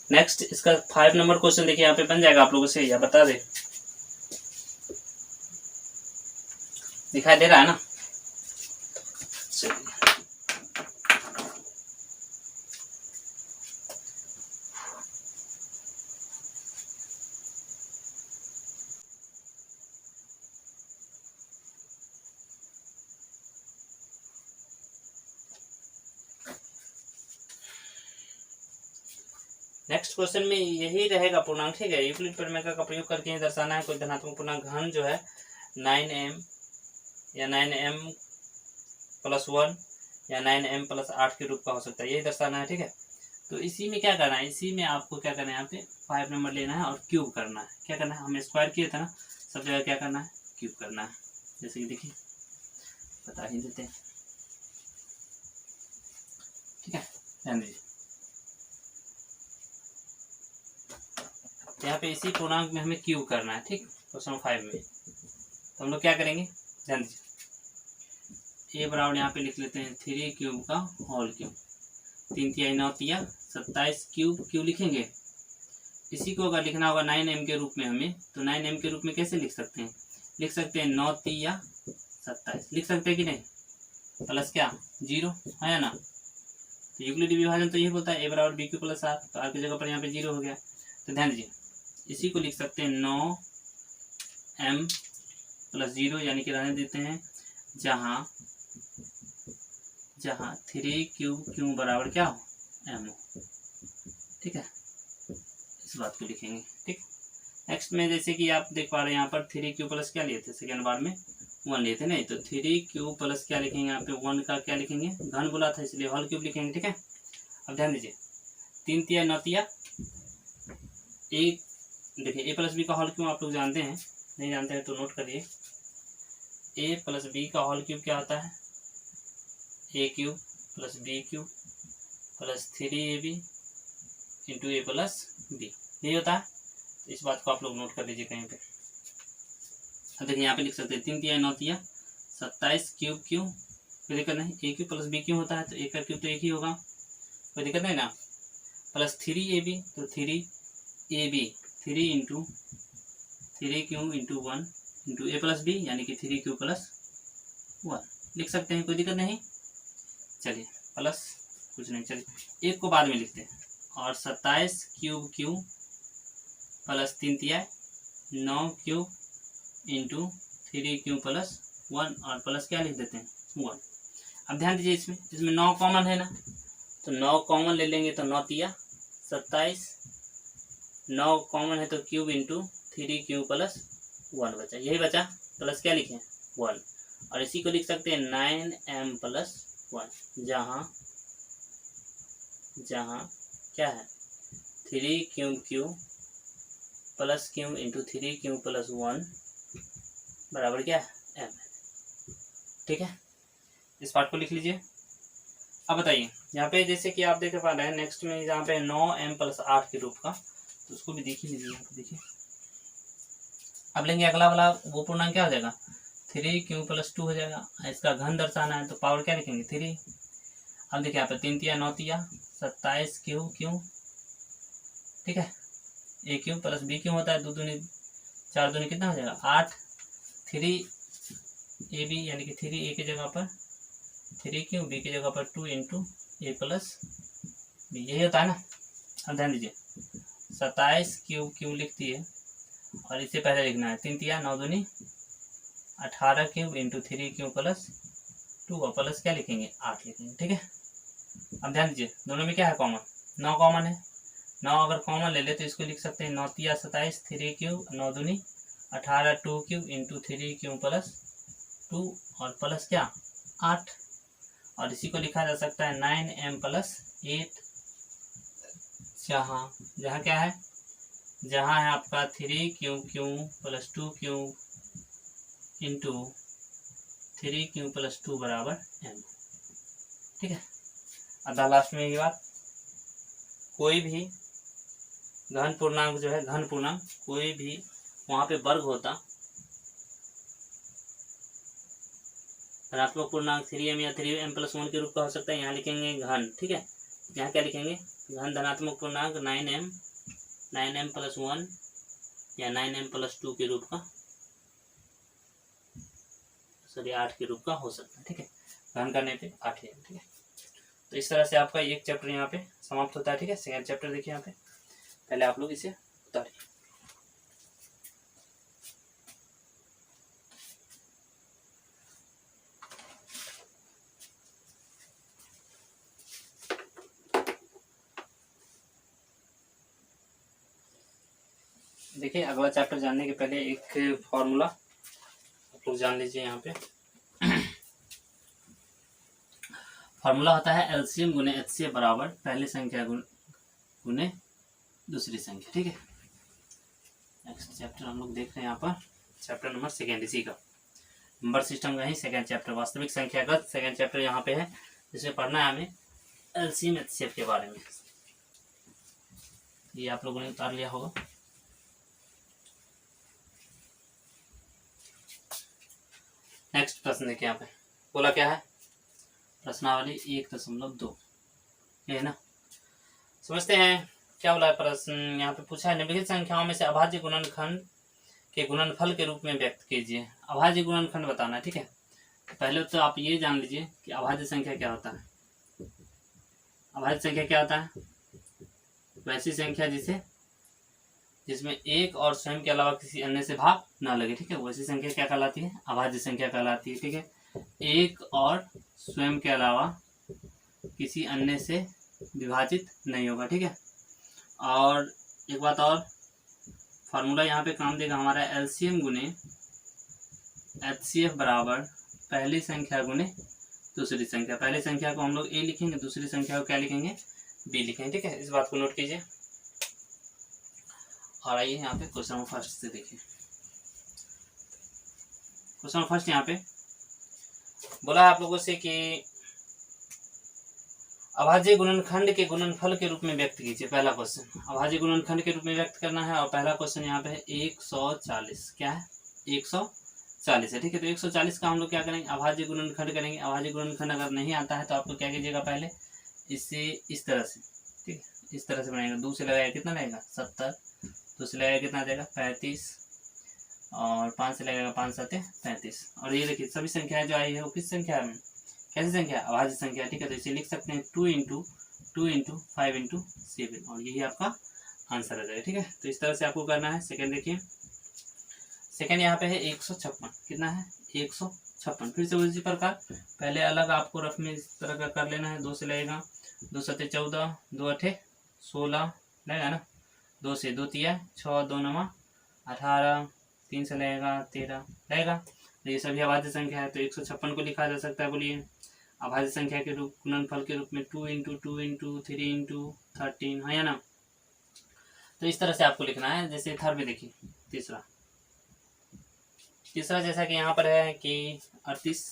नेक्स्ट इसका 5 नंबर क्वेश्चन देखिए, यहाँ पे बन जाएगा आप लोगों से, या बता दे, दिखाई दे रहा है ना। चलिए नेक्स्ट क्वेश्चन में यही रहेगा पूर्णांक। ठीक है, यूक्लिड प्रमेय का प्रयोग करके दर्शाना है कोई धनात्मक पूर्णांक घन जो है 9m या 9m + 1 या 9m + 8 के रूप का हो सकता है, यही दर्शाना है। ठीक है, तो इसी में क्या करना है, इसी में आपको क्या करना है, यहाँ पे 5 नंबर लेना है और क्यूब करना है। क्या करना है, हम स्क्वायर किए थे ना, सब जगह क्या करना है क्यूब करना है। जैसे कि देखिए बता ही देते हैं। ठीक है, ध्यान दीजिए यहाँ पे इसी पूर्णांक में हमें क्यूब करना है। ठीक, क्वेश्चन 5 में तो हम लोग क्या करेंगे, ध्यान दीजिए, ए बराबर यहाँ पे लिख लेते हैं 3 क्यूब का होल क्यूब, 3 तिया 9 तिया 27 क्यूब लिखेंगे। इसी को अगर लिखना होगा 9m के रूप में हमें, तो 9m के रूप में कैसे लिख सकते हैं, लिख सकते हैं 9 तिया 27 लिख सकते हैं कि नहीं, प्लस क्या 0 है ना। तो यूक्लिडी विभाजन तो ये बोलता है a बराबर b क्यूब + 7, तो r की जगह पर यहाँ पे 0 हो गया। तो ध्यान दीजिए इसी को लिख सकते हैं 9m + 0 यानी कि रहने देते हैं जहाँ 3 क्यू बराबर क्या हो m हो। ठीक है, इस बात को लिखेंगे। ठीक, नेक्स्ट में जैसे कि आप देख पा रहे हैं यहाँ पर 3 क्यू + क्या लिए थे, सेकेंड बार में 1 लिए थे नहीं, तो 3 क्यू + क्या लिखेंगे यहाँ पे 1 का क्या लिखेंगे, घन बोला था इसलिए होल क्यूब लिखेंगे। ठीक है, अब ध्यान दीजिए 3 तिया 9 तिया एक, देखिए a + b का होल क्यूब आप लोग जानते हैं, नहीं जानते हैं तो नोट करिए, a + b का होल क्यूब क्या होता है, a cube + b cube + 3ab × a + b, यही होता है। तो इस बात को आप लोग नोट कर लीजिए कहीं पे। अब देखिए यहाँ पे लिख सकते हैं 3 तिया 9 तिया 27 क्यूब, कोई दिक्कत नहीं, a क्यूब + b क्यूब होता है तो a का क्यूब तो एक ही होगा, कोई दिक्कत नहीं ना, प्लस 3ab तो 3ab 3 × 3 क्यू × 1 × a + b यानी कि 3 क्यू + 1 लिख सकते हैं, कोई दिक्कत नहीं। चलिए प्लस कुछ नहीं, चलिए एक को बाद में लिखते हैं, और 27 क्यूब प्लस 3 तिया 9 क्यूब × 3 क्यू + 1 और प्लस क्या लिख देते हैं 1। अब ध्यान दीजिए इसमें 9 कॉमन है ना, तो 9 कॉमन ले लेंगे तो 9 तिया 27, 9 कॉमन है तो क्यूब × 3 क्यू + 1 बचा, यही बचा, प्लस क्या लिखें 1, और इसी को लिख सकते हैं 9m+1, जहाँ क्या है 3q plus q into 3q plus 1 बराबर क्या है m। ठीक है, इस पार्ट को लिख लीजिए। अब बताइए यहाँ पे जैसे कि आप देख पा रहे हैं नेक्स्ट में यहाँ पे 9m+8 के रूप का, तो उसको भी देख ही लीजिए। यहाँ पे देखिए, अब लेंगे अगला वाला, वो पूर्णांक क्या हो जाएगा 3q+2 हो जाएगा। इसका घन दर्शाना है तो पावर क्या लिखेंगे 3। अब देखिए यहाँ पे 3 तिया 9 तिया 27q, ठीक है, a³ प्लस b³ होता है, 2 दूनी 4 दूनी कितना हो जाएगा 8, 3ab यानी कि 3a की जगह पर 3q, b की जगह पर 2 इंटू a प्लस b, यही होता है ना। अब ध्यान दीजिए 27q लिख दिए, और इससे पहले लिखना है 3 तिया 9 दूनी 18q इंटू 3q प्लस 2, और प्लस क्या लिखेंगे 8 लिखेंगे। ठीक है, अब ध्यान दीजिए दोनों में क्या है कॉमन, 9 कॉमन है। 9 अगर कॉमन ले ले तो इसको लिख सकते हैं 9 तिया 27, 3q 9 दूनी 18, 2q इंटू 3q प्लस 2, और प्लस क्या 8, और इसी को लिखा जा सकता है 9m+8, जहाँ क्या है, जहाँ है आपका 3q plus 2q into 3q plus 2 बराबर m। ठीक है, अतः लास्ट में ये बात, कोई भी घन पूर्णांक जो है, घन पूर्णांक कोई भी वहां पे वर्ग होता, धनात्मक पूर्णांक 3m या 3m+1 के रूप का हो सकता है, यहाँ लिखेंगे घन। ठीक है, यहाँ क्या लिखेंगे घन धनात्मक पूर्णांक 9m+1 या 9m+2 के रूप का, सॉरी 8 के रूप का हो सकता है। ठीक है, घन करने पे 8 है। ठीक है, तो इस तरह से आपका एक चैप्टर यहाँ पे समाप्त होता है। ठीक है, सेकंड चैप्टर देखिए यहाँ पे, पहले आप लोग इसे उतारिए। देखिए अगला चैप्टर जानने के पहले एक फॉर्मूला आप लोग जान लीजिए। यहाँ पे फॉर्मूला होता है एलसीएम गुने एचसीएफ बराबर पहली संख्या गुने दूसरी संख्या। ठीक है, नेक्स्ट चैप्टर हम लोग देख रहे हैं यहाँ पर, चैप्टर नंबर 2 इसी का नंबर सिस्टम का ही सेकंड चैप्टर, वास्तविक संख्या का सेकंड चैप्टर यहाँ पे है, जिसमें पढ़ना है हमें एलसीएम एचसीएफ के बारे में। ये आप लोगों ने उतार लिया होगा। नेक्स्ट प्रश्न देखिए, यहाँ पे बोला क्या है, प्रश्नावली 1.2, ये है ना। समझते हैं क्या बोला है प्रश्न। यहाँ पे पूछा है निम्नलिखित संख्याओं में से अभाज्य गुणनखंड के गुणनफल के रूप में व्यक्त कीजिए। अभाज्य गुणनखंड बताना है। ठीक है, पहले तो आप ये जान लीजिए कि अभाज्य संख्या क्या होता है। अभाज्य संख्या क्या होता है, वैसी संख्या जिसमें एक और स्वयं के अलावा किसी अन्य से भाग ना लगे। ठीक है, वैसी संख्या क्या कहलाती है, अभाज्य संख्या कहलाती है। ठीक है, एक और स्वयं के अलावा किसी अन्य से विभाजित नहीं होगा। ठीक है, और एक बात और, फार्मूला यहाँ पे काम देगा हमारा एलसीएम गुने एचसीएफ बराबर पहली संख्या गुने दूसरी संख्या। पहली संख्या को हम लोग ए लिखेंगे, दूसरी संख्या को क्या लिखेंगे बी लिखेंगे। ठीक है, इस बात को नोट कीजिए। और आइए यहाँ पे क्वेश्चन नंबर फर्स्ट से देखिए। क्वेश्चन नंबर फर्स्ट यहाँ पे बोला है आप लोगों से कि अभाज्य गुणनखंड के गुणनफल के रूप में व्यक्त कीजिए। पहला क्वेश्चन अभाज्य गुणनखंड के रूप में व्यक्त करना है, और पहला क्वेश्चन यहाँ पे है 140। क्या है 140 है। ठीक है, तो 140 का हम लोग क्या करेंगे, अभाज्य गुणनखंड करेंगे। अभाज्य गुणनखंड अगर नहीं आता है तो आपको क्या कीजिएगा, पहले इससे इस तरह से, ठीक है, इस तरह से बनाएगा। 2 से लगाएगा कितना रहेगा 70, 2 से लगाएगा कितना आ जाएगा 35, और 5 से लगेगा 5 7 35। और ये देखिए सभी संख्याएं जो आई है वो किस संख्या में, कैसी संख्या, अभाज्य संख्या। ठीक है, तो इसे लिख सकते हैं 2 इंटू 5 इंटू 7, और यही आपका आंसर आ जाएगा। ठीक है, तो इस तरह से आपको करना है। सेकंड देखिए, सेकंड यहाँ पे है 156। कितना है 156। फिर से उसी प्रकार पहले अलग आपको रफ में इस तरह का कर लेना है। 2 से लगेगा 2 7 14, 2 8 16 लगेगा ना, 2 से 2 तिया 6, 2 9 18, 3 से लगेगा 13 लगेगा, ये सभी अभाज्य संख्या है, तो 156 को लिखा जा सकता है। बोलिए अभाज्य संख्या के रूप गुणनफल के रूप में 2 × 2 × 3 × 13 है या ना। तो इस तरह से आपको लिखना है। जैसे थर्ड में देखिए तीसरा जैसा कि यहाँ पर है कि 38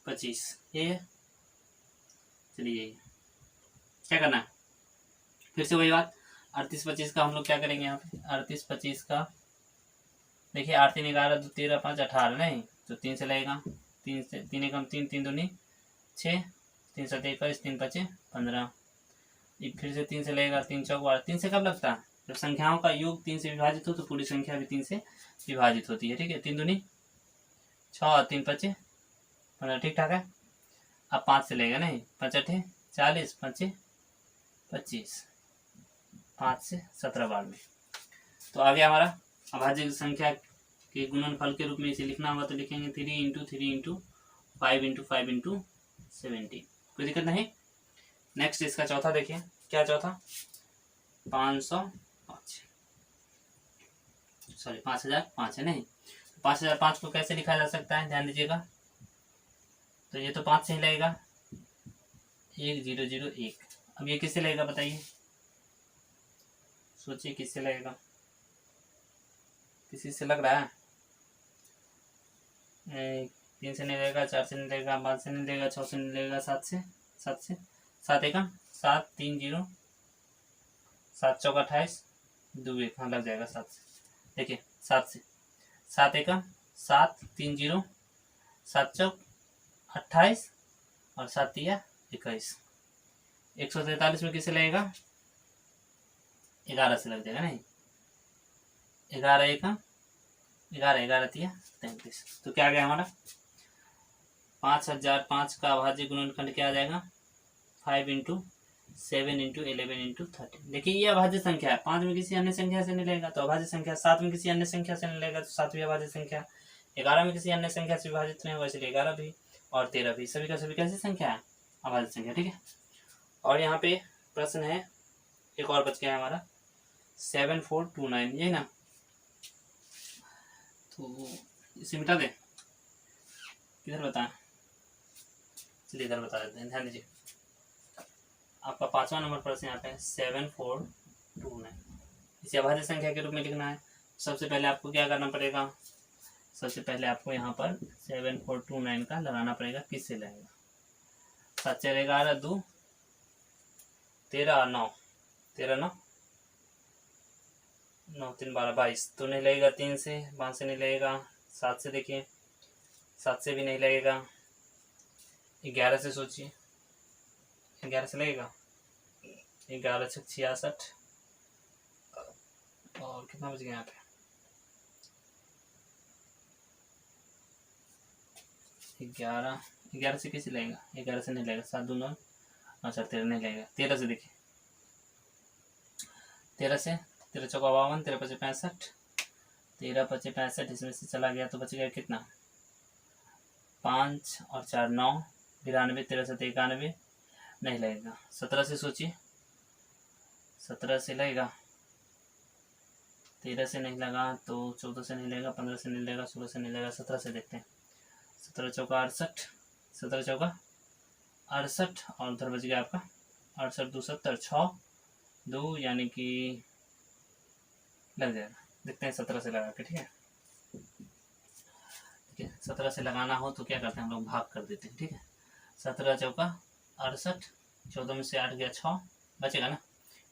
25 ये चलिए क्या करना है, फिर से वही बात 38 25 का हम लोग क्या करेंगे यहाँ पे 38 25 का देखिए 8 3 11 2 13 5 18 नहीं तो 3 से लगेगा 3 से 3 एकम 3 3 दूनी 6 3 7 21 3 5 15 फिर से 3 से लगेगा 3 चौक 12 3 से कब लगता है जब संख्याओं का योग 3 से विभाजित हो तो पूरी संख्या भी 3 से विभाजित होती है। ठीक है 3 दूनी 6 3 5 15 ठीक ठाक है। अब 5 से लगेगा नहीं 5 8 40 5 25 5 से 17 बार में। तो आगे हमारा अभाज्य संख्या के गुणनफल के रूप में इसे लिखना होगा तो लिखेंगे 3 × 3 × 5 × 5 × 17। कोई दिक्कत नहीं। नेक्स्ट इसका चौथा देखिए क्या चौथा 505 सॉरी 5005 है नहीं 5005 को कैसे लिखा जा सकता है ध्यान दीजिएगा। तो ये तो 5 से ही लगेगा 1001। अब ये किससे लगेगा बताइए, सोचिए किससे लगेगा, किसी से लग रहा है 3 से नहीं लगेगा 4 से नहीं लगेगा 5 से नहीं लगेगा 6 से नहीं लगेगा 7 से 7 एक 7 3 0 7 चौक 28 2 1 हाँ लग जाएगा 7 से। देखिए 7 से 7 एक 7 3 0 7 चौक 28 और 7 3 21। 143 में किससे लगेगा 11 से लग जाएगा नहीं 11 एक 11 11 3 33। तो क्या आ गया हमारा 5005 का अभाज्य गुणनखंड क्या आ जाएगा 5 × 7 × 11 × 13। देखिए ये अभाज्य संख्या है 5 में किसी अन्य संख्या से नहीं लगेगा तो अभाज्य संख्या 7 में किसी अन्य संख्या से नहीं लगेगा तो 7 भी अभाज्य संख्या 11 में किसी अन्य संख्या से विभाजित नहीं होगा इसलिए 11 भी और 13 भी सभी का सभी कैसी संख्या है अभाज्य संख्या। ठीक है और यहाँ पे प्रश्न है एक और बच गया है हमारा 7429 ये ना तो इसे मिटा दे किधर बताएं चलिए इधर बता देते हैं ध्यान दीजिए। आपका 5वां नंबर प्रश्न यहाँ पे 7429 इसे अभाज्य संख्या के रूप में लिखना है। सबसे पहले आपको क्या करना पड़ेगा सबसे पहले आपको यहाँ पर 7429 का लगाना पड़ेगा किससे लगेगा 7 4 11 2 13 और 9 13 9 9 3 12 22 तो नहीं लगेगा 3 से 5 से नहीं लगेगा 7 से देखिए 7 से भी नहीं लगेगा 11 से सोचिए 11 से लगेगा 11 से 66 और कितना बच गया यहाँ पे 11 से किसी लगेगा 11 से नहीं लगेगा 7 2 9 अच्छा 13 नहीं लगेगा 13 से देखिए 13 से 13 चौका 52 13 पचे 65 13 पचे 65 इसमें से चला गया तो बच गया कितना 5 और 4 9 92 13 से 91 नहीं लगेगा 17 से सोचिए 17 से लगेगा 13 से नहीं लगा तो 14 से नहीं लगेगा 15 से नहीं लगेगा 16 से नहीं लगेगा 17 से देखते हैं 17 चौका 68 17 चौका 68 और उधर बच गया आपका 68 2 70 6 2 यानी कि लग जाएगा देखते हैं 17 से लगा के। ठीक है 17 से लगाना हो तो क्या करते हैं हम लोग भाग कर देते हैं। ठीक है 17 चौका 68 14 में से 8 गया 6 बचेगा ना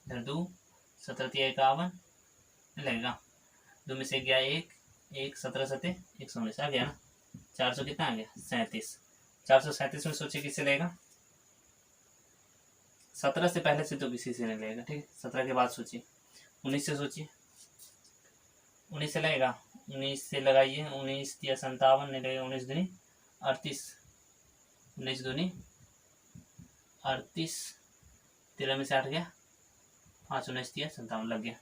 इधर 2 17 3 51 लगेगा 2 में से गया 1 17 7 119 आ गया ना 400 कितना आ गया 37 437 में सोचिए किससे लगेगा 17 से पहले से तो किसी से नहीं लगेगा। ठीक है 17 के बाद सोचिए 19 से सोचिए 19 से लगेगा 19 से लगाइए 19 या 57 नहीं लगेगा 19 दूनी 38 19 दूनी 38 13 में से 8 गया 5 19 दिया 57 लग गया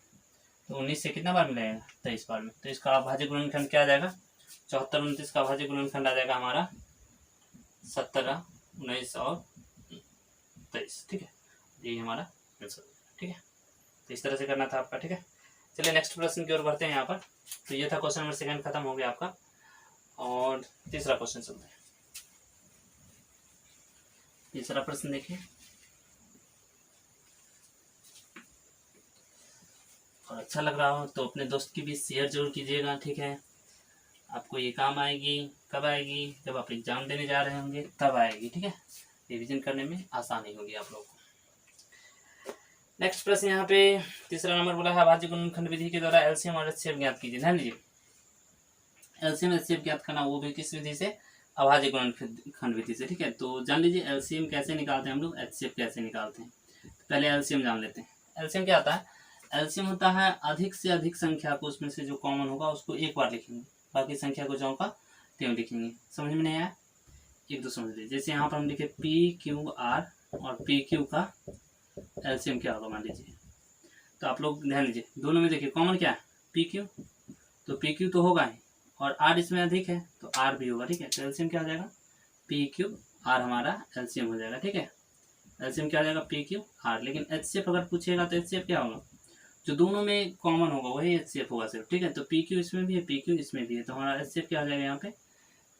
तो 19 से कितना बार मिलेगा 23 बार में। तो इसका अभाज्य गुणनखंड क्या आ जाएगा 74 29 का अभाज्य गुणनखंड आ जाएगा हमारा 17 19 और 23। ठीक है ये हमारा आंसर। ठीक है तो इस तरह से करना था आपका। ठीक है चलिए नेक्स्ट प्रश्न की ओर बढ़ते हैं यहाँ पर। तो ये था क्वेश्चन नंबर 2 खत्म हो गया आपका। और तीसरा क्वेश्चन चलते हैं। तीसरा प्रश्न देखिए, और अच्छा लग रहा हो तो अपने दोस्त की भी शेयर जरूर कीजिएगा, ठीक है। आपको ये काम आएगी, कब आएगी? जब आप एग्जाम देने जा रहे होंगे तब आएगी, ठीक है। रिवीजन करने में आसानी होगी आप लोगों को। नेक्स्ट प्रश्न यहाँ पे तीसरा नंबर बोला है, अभाज्य गुणनखंड विधि के द्वारा एलसीएम और एचसीएफ ज्ञात कीजिए। ध्यान दीजिए, एलसीएम एचसीएफ ज्ञात करना, वो भी किस विधि से? अभाज्य गुणनखंड विधि से, ठीक है। तो जान लीजिए एलसीएम कैसे निकालते हैं हम लोग, एचसीएफ कैसे निकालते हैं। पहले एलसीएम जान लेते हैं। एलसीएम क्या आता है? एलसीएम होता है अधिक से अधिक संख्या को उसमें से जो कॉमन होगा उसको एक बार लिखेंगे, बाकी संख्या को जो का त्यों लिखेंगे। समझ में नहीं आया? एक दो समझ लीजिए। जैसे यहाँ पर हम लिखे पी क्यू आर, और पी क्यू का एलसीएम क्या होगा मान लीजिए। तो आप लोग ध्यान दीजिए, दोनों में देखिए कॉमन क्या है? P Q. तो पी क्यू तो होगा ही, और आर इसमें अधिक है तो आर भी होगा, ठीक है। तो एलसीएम क्या हो जाएगा? पी क्यू आर हमारा एलसीएम हो जाएगा, ठीक है। एलसीएम क्या हो जाएगा? P Q R. लेकिन एचसीएफ अगर पूछेगा तो एचसीएफ क्या होगा? जो दोनों में कॉमन होगा वही एचसीएफ होगा सिर्फ, ठीक है। तो पी क्यू इसमें भी है, पी क्यू इसमें भी है, तो हमारा एचसीएफ क्या हो जाएगा यहाँ पे?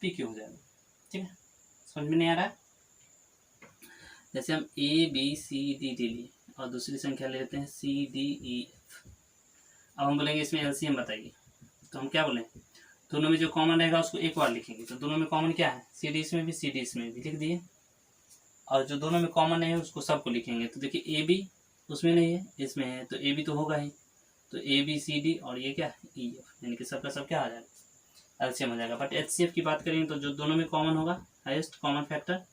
पी क्यू हो जाएगा, ठीक है। समझ में नहीं आ रहा है? जैसे हम A B C D D लिए और दूसरी संख्या ले लेते हैं सी डी ई एफ। अब हम बोलेंगे इसमें एलसीएम बताइए, तो हम क्या बोलें? दोनों में जो कॉमन रहेगा उसको एक बार लिखेंगे। तो दोनों में कॉमन क्या है? सी डी इसमें भी, सी डी इसमें भी लिख दिए। और जो दोनों में कॉमन नहीं है उसको सबको लिखेंगे। तो देखिए ए बी उसमें नहीं है, इसमें है, तो ए बी तो होगा ही। तो ए बी सी डी और ये क्या है? ई एफ, यानी कि सबका सब क्या आ जाएगा? एलसीएम हो जाएगा। बट एचसीएफ की बात करेंगे तो जो दोनों में कॉमन होगा, हाईएस्ट कॉमन फैक्टर,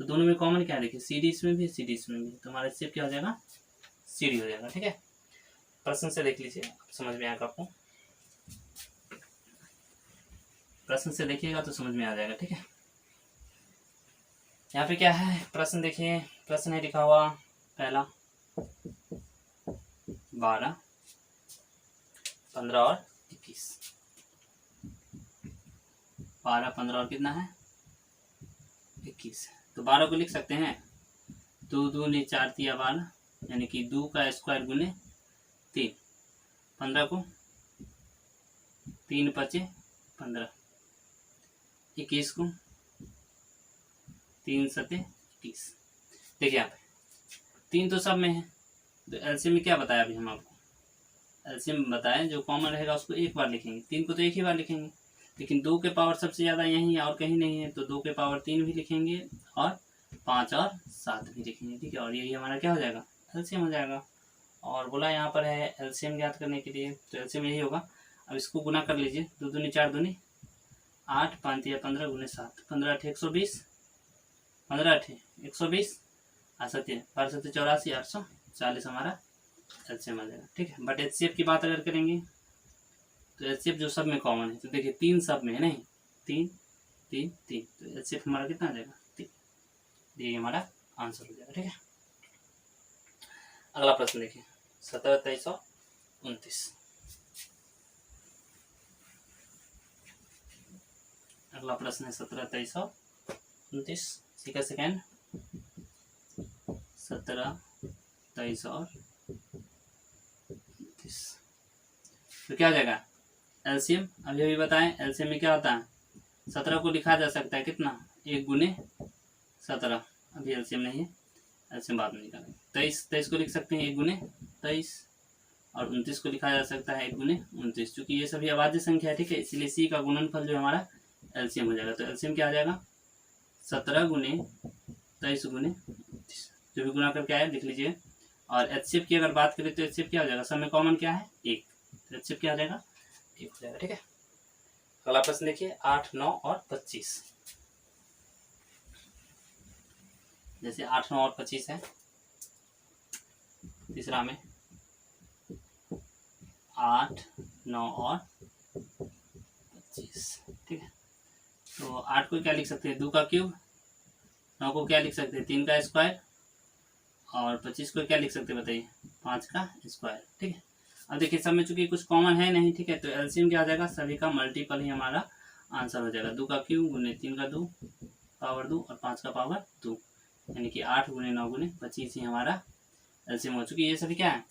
तो दोनों में कॉमन क्या है? देखिए सी डी इसमें भी, सी डी इसमें भी, तो हमारा एचसीएफ क्या हो जाएगा? सी डी हो जाएगा, ठीक है। प्रश्न से देख लीजिए, समझ में आएगा आपको। प्रश्न से देखिएगा तो समझ में आ जाएगा, ठीक है। यहाँ पे क्या है प्रश्न देखिए, प्रश्न है लिखा हुआ पहला 12, 15 और 21। 12, 15 और कितना है? 21। तो 12 को लिख सकते हैं 2 दूनी 4 तिया 12, यानी कि 2 का स्क्वायर गुने 3। 15 को 3 पचे 15। 21 को 3 सते 21। देखिए यहाँ पे 3 तो सब में है, तो एलसीएम में क्या बताया अभी हम आपको? एलसीएम बताएं जो कॉमन रहेगा उसको एक बार लिखेंगे, 3 को तो एक ही बार लिखेंगे। लेकिन 2 के पावर सबसे ज़्यादा यहीं है और कहीं नहीं है, तो 2 के पावर 3 भी लिखेंगे और 5 और 7 भी लिखेंगे, ठीक है। और यही हमारा क्या हो जाएगा? एलसीएम हो जाएगा। और बोला यहाँ पर है एलसीएम ज्ञात करने के लिए, तो एलसीएम यही होगा। अब इसको गुना कर लीजिए, 2 दूनी 4 दूनी 8, 5 या 15 गुने 7, 15 8 120, 15 8 120, 7 12 7 84, 840 हमारा एलसीएम आ जाएगा, ठीक है। बट एचसीएफ की बात अगर करेंगे तो एचसीएफ जो सब में कॉमन है, तो देखिए 3 सब में है, नहीं 3 3 3, तो एचसीएफ हमारा कितना आ जाएगा? 3। ये हमारा आंसर हो जाएगा, ठीक है। अगला प्रश्न देखिए 17 23 और 29। अगला प्रश्न है 17 23 और 29। सी का सेकेंड 17 23 और 29। तो क्या हो जाएगा? एलसीएम अभी अभी बताएं, एलसीएम में क्या होता है? 17 को लिखा जा सकता है कितना? 1 गुने 17। अभी एलसीएम नहीं है, एलसीएम बाद में निकालेंगे। 23 को लिख सकते हैं 1 गुने 23, और 29 को लिखा जा सकता है 1 गुने 29। चूंकि ये सभी अभाज्य संख्या है, ठीक है, इसलिए सी का गुणनफल जो हमारा एलसीएम हो जाएगा। तो एलसीएम क्या आ जाएगा? 17 गुने 23 गुने 29, जो भी गुना करके आया लिख लीजिए। और एचसीएफ की अगर बात करें तो एचसीएफ क्या हो जाएगा? सब में कॉमन क्या है? 1, तो एचसीएफ क्या हो जाएगा? 1 हो जाएगा, ठीक है। अगला प्रश्न देखिए 8 9 और 25। जैसे 8 9 और 25 है, तीसरा में 8 9 और 25, ठीक है। तो 8 को क्या लिख सकते हैं? 2 का क्यूब। 9 को क्या लिख सकते हैं? 3 का स्क्वायर। और 25 को क्या लिख सकते हैं बताइए? 5 का स्क्वायर, ठीक है। अब देखिए सब में चूंकि कुछ कॉमन है नहीं, ठीक है, तो एलसीएम क्या आ जाएगा? सभी का मल्टीपल ही हमारा आंसर हो जाएगा। 2 का क्यूब गुने 3 का 2 पावर 2 और 5 का पावर 2, यानी कि 8 गुने 9 गुने 25 ही हमारा एलसीएम हो चुकी। ये सभी क्या है?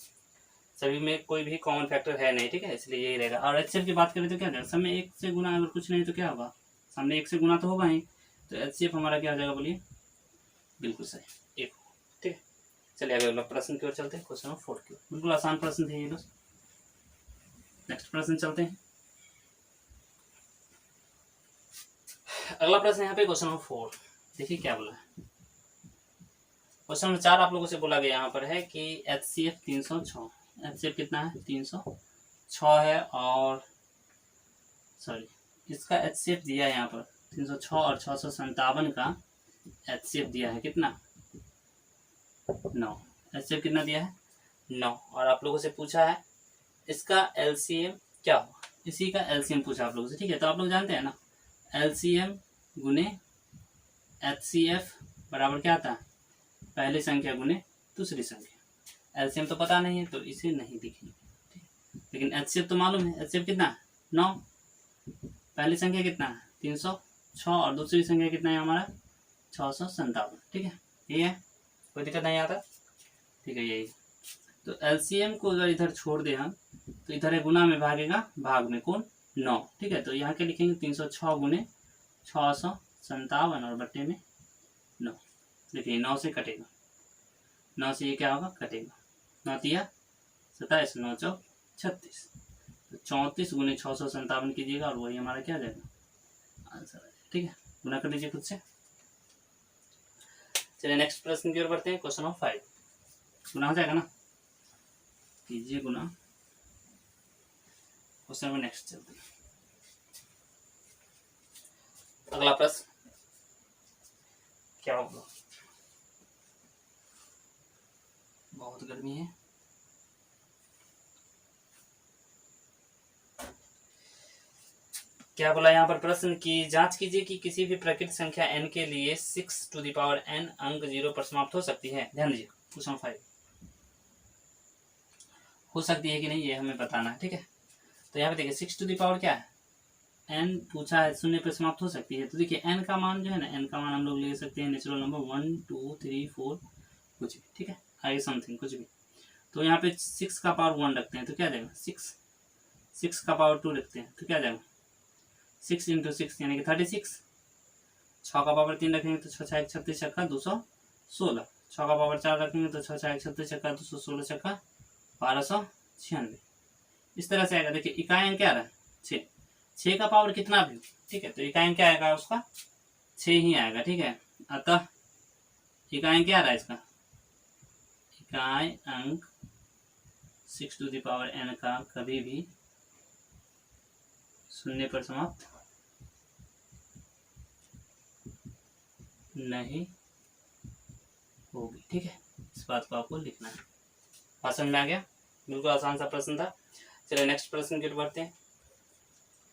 सभी में कोई भी कॉमन फैक्टर है नहीं, ठीक है, इसलिए यही रहेगा। और एचसीएफ की बात करें तो क्या रहेगा? सब में 1 से गुना, अगर कुछ नहीं तो क्या होगा? सामने 1 से गुना तो होगा ही, तो HCF हमारा क्या हो जाएगा बोलिए, बिल्कुल सही 1 होगा। ठीक है, चलिए अगला प्रश्न की ओर चलते हैं, क्वेश्चन नंबर 4 की ओर। बिल्कुल आसान प्रश्न थे ये दोस्त। नेक्स्ट प्रश्न चलते हैं। अगला प्रश्न यहाँ पे क्वेश्चन नंबर 4, देखिए क्या बोला है। क्वेश्चन नंबर 4 आप लोगों से बोला गया यहाँ पर है कि HCF 306, HCF कितना है 306 है, और सॉरी इसका HCF दिया है यहाँ पर 306 और 657 का HCF दिया है कितना 9, HCF कितना दिया है 9, और आप लोगों से पूछा है इसका LCM क्या होगा, इसी का LCM पूछा आप लोगों से। ठीक है, तो आप लोग जानते हैं ना LCM गुने HCF बराबर क्या आता है, पहली संख्या गुने दूसरी संख्या। LCM तो पता नहीं है तो इसे नहीं लिखेंगे, लेकिन HCF तो मालूम है। HCF कितना है 9, पहली संख्या कितना है 306 और दूसरी संख्या कितना है हमारा 657। ठीक है, ये है, कोई दिक्कत नहीं आता। ठीक है, यही तो LCM को अगर इधर छोड़ दे हम तो इधर है गुना में भागेगा, भाग में कौन 9। ठीक है, तो यहाँ के लिखेंगे 306 गुने 657 और बट्टे में 9। देखिए 9 से कटेगा, 9 से ये क्या होगा कटेगा, 9 तिया 27, 9 चौक 36, तो 34 गुने 657 कीजिएगा और वही हमारा क्या आ जाएगा आंसर आ जाएगा। ठीक है, गुना कर लीजिए खुद से। चलिए नेक्स्ट प्रश्न की ओर बढ़ते हैं, क्वेश्चन नंबर 5। गुना हो जाएगा ना, कीजिए गुना। क्वेश्चन नंबर नेक्स्ट चलते हैं। अगला प्रश्न क्या होगा, बहुत गर्मी है। क्या बोला यहाँ पर प्रश्न की जांच कीजिए कि किसी भी प्रकृत संख्या n के लिए 6 टू द पावर n अंक 0 पर समाप्त हो सकती है। ध्यान दीजिए, क्वेश्चन 5 हो सकती है कि नहीं ये हमें बताना है। ठीक है, तो यहाँ पे देखिए 6 टू द पावर क्या है n पूछा है, शून्य पर समाप्त हो सकती है। तो देखिए n का मान जो है ना, n का मान हम लोग ले सकते हैं नेचुरल नंबर 1 2 3 4 कुछ भी। ठीक है, आगे समथिंग कुछ भी। तो यहाँ पे 6 का पावर 1 रखते हैं तो क्या आ जाएगा 6 का पावर 2 रखते हैं तो क्या आ जाएगा 6 इंटू 6 यानी कि 36। 6 का पावर 3 रखेंगे तो 6 6 36 छक्का 216। 6 का पावर 4 रखेंगे तो 6 6 36 छक्का 216 छक्का 1296। इस तरह से आएगा। देखिए इकाई अंक क्या रहा है 6, 6 का पावर कितना भी। ठीक है, तो इकाई अंक क्या आएगा उसका 6 ही आएगा। ठीक है, अतः इकाई अंक क्या रहा है इसका, इकाई अंक 6 टू द पावर n का कभी भी शून्य पर समाप्त नहीं होगी। ठीक है, इस बात को आपको लिखना है। बात समझ में आ गया, बिल्कुल आसान सा प्रश्न था। चलिए नेक्स्ट प्रश्न की ओर बढ़ते हैं।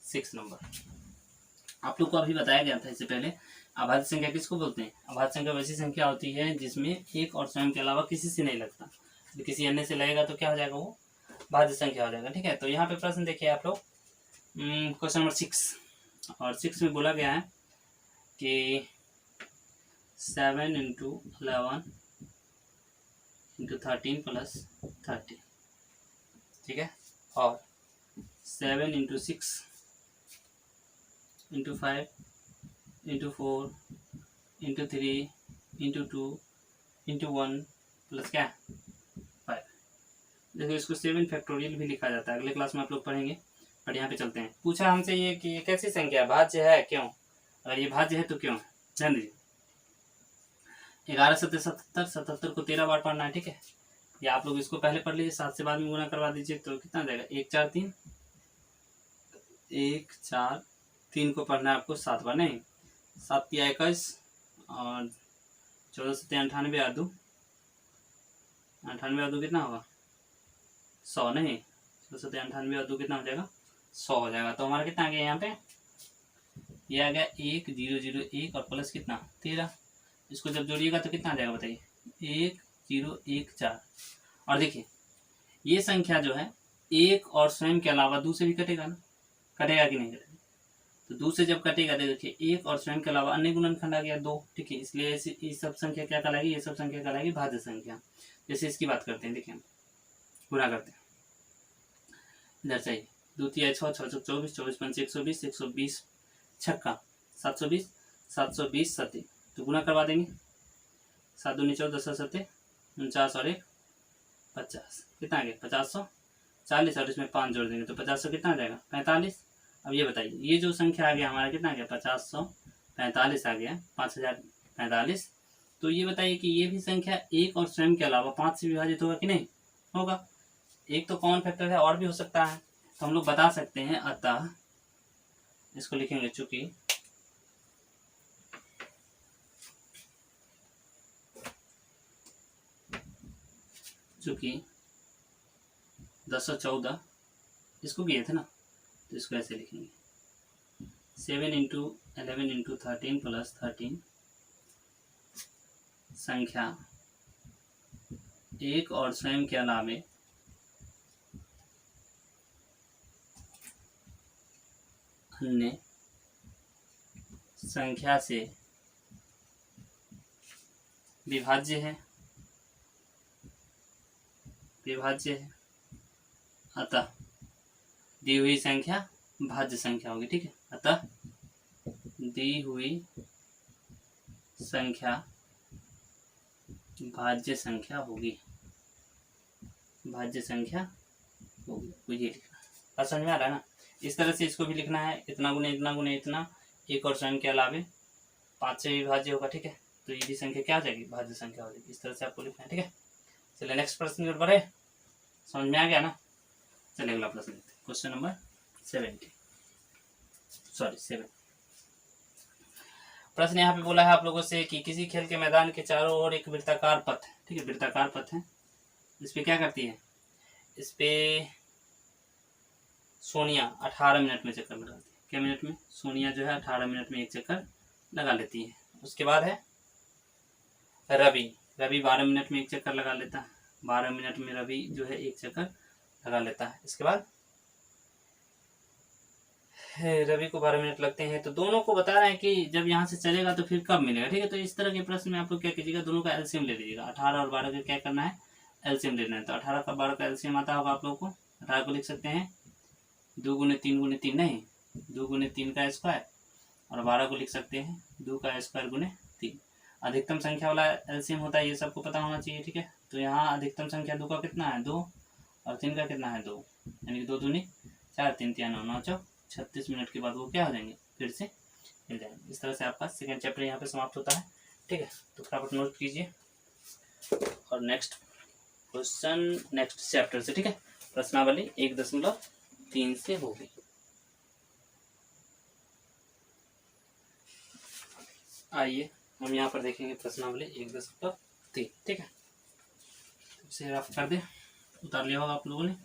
6 नंबर आप लोग को अभी बताया गया था इससे पहले, अभाज्य संख्या किसको बोलते हैं। अभाज्य संख्या वैसी संख्या होती है जिसमें एक और स्वयं के अलावा किसी से नहीं लगता। तो किसी अन्य से लगेगा तो क्या हो जाएगा, वो भाज्य संख्या हो जाएगा। ठीक है, तो यहाँ पे प्रश्न देखिए आप लोग, क्वेश्चन नंबर 6 और 6 में बोला गया है कि 7 इंटू 11 इंटू 13 प्लस 30। ठीक है, और 7 into 6 into 5 into 4 into 3 into 2 into 1 plus क्या 5। देखो इसको 7 फैक्टोरियल भी लिखा जाता है, अगले क्लास में आप लोग पढ़ेंगे। पर यहाँ पे चलते हैं। पूछा हमसे ये कि ये कैसी संख्या भाज्य है, क्यों, अगर ये भाज्य है तो क्यों। ध्यान दीजिए 11 7 77, 77 को 13 बार पढ़ना है। ठीक है, या आप लोग इसको पहले पढ़ लीजिए, 7 से बाद में गुना करवा दीजिए तो कितना जाएगा 1 4 3, 1 4 3 को पढ़ना है आपको 7 बार, नहीं 7 या 21 और 14 से 98 आ दो 98 आ दो कितना होगा 100, नहीं 14 से 98 आ दो कितना हो जाएगा 100 हो जाएगा। तो हमारा कितना आ गया यहाँ पे, ये आ गया 1 0 0 1 और प्लस कितना 13। इसको जब जोड़िएगा तो कितना आ जाएगा बताइए 1 0 1 4। और देखिए ये संख्या जो है एक और स्वयं के अलावा 2 से भी कटेगा ना, कटेगा कि नहीं कटेगा। तो 2 से जब कटेगा तो देखिए एक और स्वयं के अलावा अन्य गुणनखंड आ गया 2। ठीक है, इसलिए ये सब संख्या क्या कहलाएगी, ये सब संख्या कहलाएगी भाज्य संख्या। जैसे इसकी बात करते हैं, देखिए गुणा करते हैं, इधर चाहिए 2 3 6 6 24 24 5 120 120 छक्का 720, 720 सत्ती, तो गुना करवा देंगे। 7 दूनी 14, 10 सत्ते 49 और 1 50, कितना आ गया 5040, और इसमें 5 जोड़ देंगे तो 50 कितना आ जाएगा 45। अब ये बताइए ये जो संख्या आ गया हमारा कितना आ गया 5045 आ गया 5045। तो ये बताइए कि ये भी संख्या एक और स्वयं के अलावा 5 से विभाजित होगा कि नहीं होगा। एक तो कॉमन फैक्टर है और भी हो सकता है, तो हम लोग बता सकते हैं अतः इसको लिखेंगे चूंकि चूंकि 1014 इसको किए थे ना, तो इसको ऐसे लिखेंगे 7 इंटू 11 इंटू 13 प्लस 13 संख्या एक और स्वयं के अलावे अन्य संख्या से विभाज्य है अतः दी हुई संख्या भाज्य संख्या होगी। ठीक है, अतः दी हुई संख्या भाज्य संख्या होगी, तो ये लिखना। बात समझ में आ रहा है ना। इस तरह से इसको भी लिखना है, इतना गुने इतना गुने इतना, एक और स्वयं के अलावे 5 से विभाज्य होगा। ठीक है, तो ये भी संख्या क्या आ जाएगी भाज्य संख्या हो जाएगी। इस तरह से आपको लिखना है। ठीक है, चलिए नेक्स्ट प्रश्न की ओर बढ़े। समझ में आ गया ना। चलिए अगला प्रश्न देखते हैं, क्वेश्चन नंबर 7। प्रश्न यहाँ पे बोला है आप लोगों से कि किसी खेल के मैदान के चारों ओर एक वृत्ताकार पथ है। ठीक है, वृत्ताकार पथ है, इस पे क्या करती है, इस पे सोनिया 18 मिनट में चक्कर लगाती है। क्या मिनट में, सोनिया जो है 18 मिनट में एक चक्कर लगा लेती है। उसके बाद है रवि 12 मिनट में एक चक्कर लगा लेता है। 12 मिनट में रवि जो है एक चक्कर लगा लेता है। इसके बाद रवि को 12 मिनट लगते हैं। तो दोनों को बता रहे हैं कि जब यहाँ से चलेगा तो फिर कब मिलेगा। ठीक है, तो इस तरह के प्रश्न में आप लोग क्या कीजिएगा, दोनों का एलसीएम ले लीजिएगा। 18 और 12 का क्या करना है, एलसीएम लेना है। तो 18 का 12 का एलसीएम आता होगा आप लोगों को। 18 को लिख सकते हैं 2 गुने 3 गुने 3 नहीं, 2 गुने 3 का स्क्वायर, और 12 को लिख सकते हैं 2 का स्क्वायर गुने 3। अधिकतम संख्या वाला एलसीएम होता है, ये सबको पता होना चाहिए। ठीक है, तो यहाँ अधिकतम संख्या 2 का कितना है 2, और 3 का कितना है 2, यानी कि 2 दूनी 4, 3 3 9 9 चौ 36 मिनट के बाद वो क्या हो जाएंगे, फिर से मिल जाएंगे। इस तरह से आपका सेकंड चैप्टर यहाँ पे समाप्त होता है। ठीक है, तो फटाफट नोट कीजिए और नेक्स्ट क्वेश्चन नेक्स्ट चैप्टर से। ठीक है, प्रश्नावली 1.3 से होगी। आइए हम यहाँ पर देखेंगे प्रश्नावली 1.3। ठीक है, इसे रफ कर दे, उतार लिया होगा आप लोगों ने।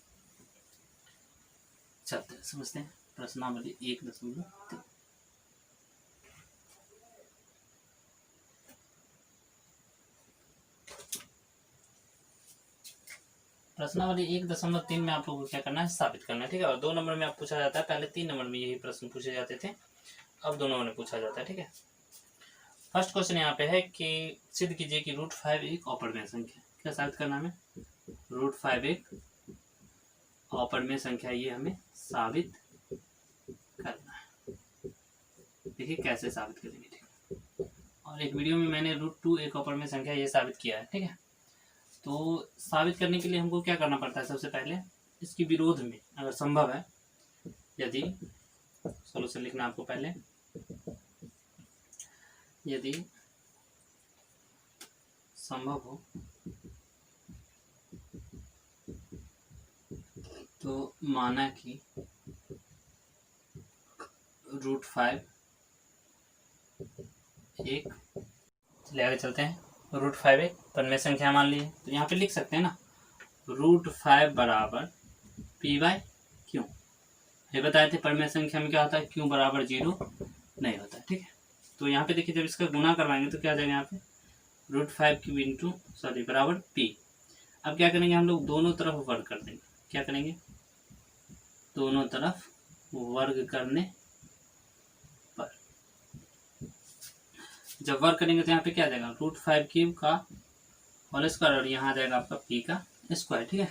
चलते हैं समझते हैं प्रश्नावली 1.3। प्रश्नावली 1.3 में आप लोगों को क्या करना है, साबित करना है। ठीक है, और 2 नंबर में आप पूछा जाता है, पहले 3 नंबर में यही प्रश्न पूछे जाते थे, अब 2 नंबर में पूछा जाता है। ठीक है, फर्स्ट क्वेश्चन यहाँ पे है कि सिद्ध कीजिए कि √5 एक अपरिमेय संख्या। क्या साबित करना है हमें, √5 एक अपरिमेय संख्या, ये हमें साबित करना है। देखिए कैसे साबित करेंगे। ठीक है, और एक वीडियो में मैंने √2 एक अपरिमेय संख्या ये साबित किया है। ठीक है, तो साबित करने के लिए हमको क्या करना पड़ता है, सबसे पहले इसकी विरोध में अगर संभव है, यदि सॉल्यूशन लिखना आपको पहले, यदि संभव हो तो माना कि √5 एक, चलिए आगे चलते हैं। √5 एक परिमेय संख्या मान लिए, तो यहाँ पे लिख सकते हैं ना √5 बराबर p/q। ये बताए थे परिमेय संख्या में क्या होता है, q बराबर 0 नहीं होता है। ठीक है, तो यहाँ पे देखिए जब इसका गुना करवाएंगे तो क्या आ जाएगा यहाँ पे √5 इंटू बराबर p। अब क्या करेंगे हम लोग, दोनों तरफ वर्ग कर देंगे। क्या करेंगे, दोनों तरफ वर्ग करने पर जब वर्ग करेंगे तो यहाँ पे क्या आ जाएगा √5 का होल स्क्वायर, और यहाँ आ जाएगा आपका p का स्क्वायर। ठीक है,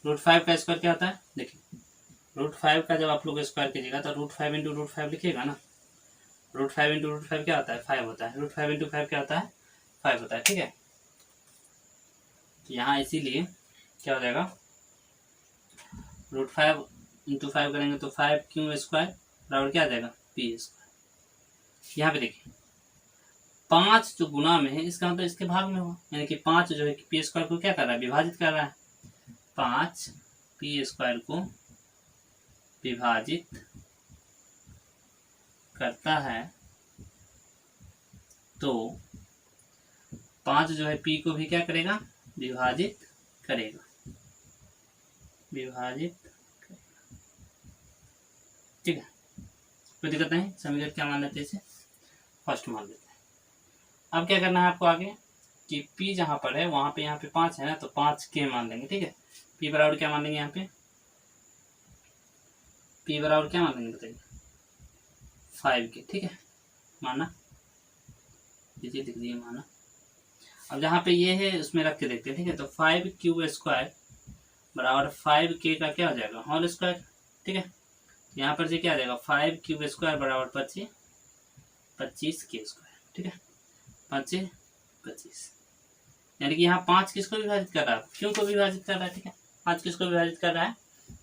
√5 का स्क्वायर क्या होता है, देखिए √5 का जब आप लोग स्क्वायर कीजिएगा तो √5 इंटू √5 लिखिएगा ना, रूट 5 इंटू रूट 5 क्या होता है 5 होता है, रूट 5 इंटू 5 क्या होता है 5 होता है, ठीक है। तो यहाँ इसीलिए क्या हो जाएगा, रूट 5 इंटू 5 करेंगे तो 5 क्यू स्क्वायर बराबर क्या आ जाएगा पी स्क्वायर। यहाँ पे देखिए 5 जो गुना में है इसका मतलब इसके भाग में हुआ, यानी कि 5 जो है पी स्क्वायर को क्या कर रहा है विभाजित कर रहा है, 5 पी स्क्वायर को विभाजित करता है, तो 5 जो है पी को भी क्या करेगा विभाजित करेगा, विभाजित करेगा, ठीक है। कोई दिक्कत नहीं, समीकरण क्या मान लेते हैं इसे फर्स्ट मान लेते हैं। अब क्या करना है आपको आगे कि p जहां पर है वहां पे यहाँ पे 5 है ना, तो 5 के मान लेंगे, ठीक है। p बराबर क्या मान लेंगे, यहाँ पे p बराबर क्या मान लेंगे बताइए 5 के, ठीक है। माना लिख दिए माना। अब जहाँ पे ये है उसमें रख के देखते हैं, ठीक है। तो 5 क्यूब स्क्वायर बराबर 5 के का क्या हो जाएगा होल स्क्वायर, ठीक है। यहाँ पर से क्या आ जाएगा 5 क्यूब स्क्वायर बराबर 25 के स्क्वायर, ठीक है। 25 यानी कि यहाँ 5 किसको विभाजित कर रहा है, क्यों को विभाजित कर रहा है, ठीक है। 5 किसको विभाजित कर रहा है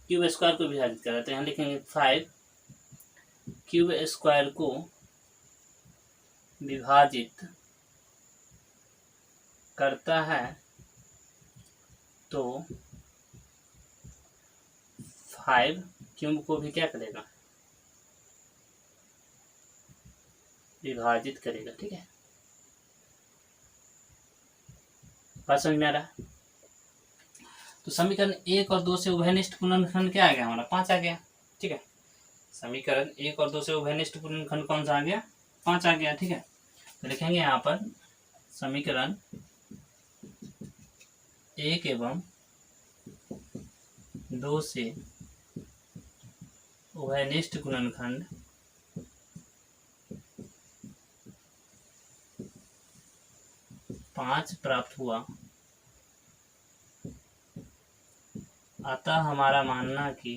क्यूब स्क्वायर को विभाजित कर रहा है, तो यहाँ लिखेंगे 5 क्यूब स्क्वायर को विभाजित करता है, तो 5 क्यूब को भी क्या करेगा विभाजित करेगा, ठीक है। बात समझ में आ रहा है। तो समीकरण 1 और 2 से उभयनिष्ठ गुणनखंड क्या आ गया हमारा 5 आ गया, ठीक है। समीकरण 1 और 2 से उभयनिष्ठ गुणनखंड कौन सा आ गया 5 आ गया, ठीक है। तो लिखेंगे यहाँ पर समीकरण 1 एवं 2 से उभयनिष्ठ गुणनखंड पाँच प्राप्त हुआ, अतः हमारा मानना कि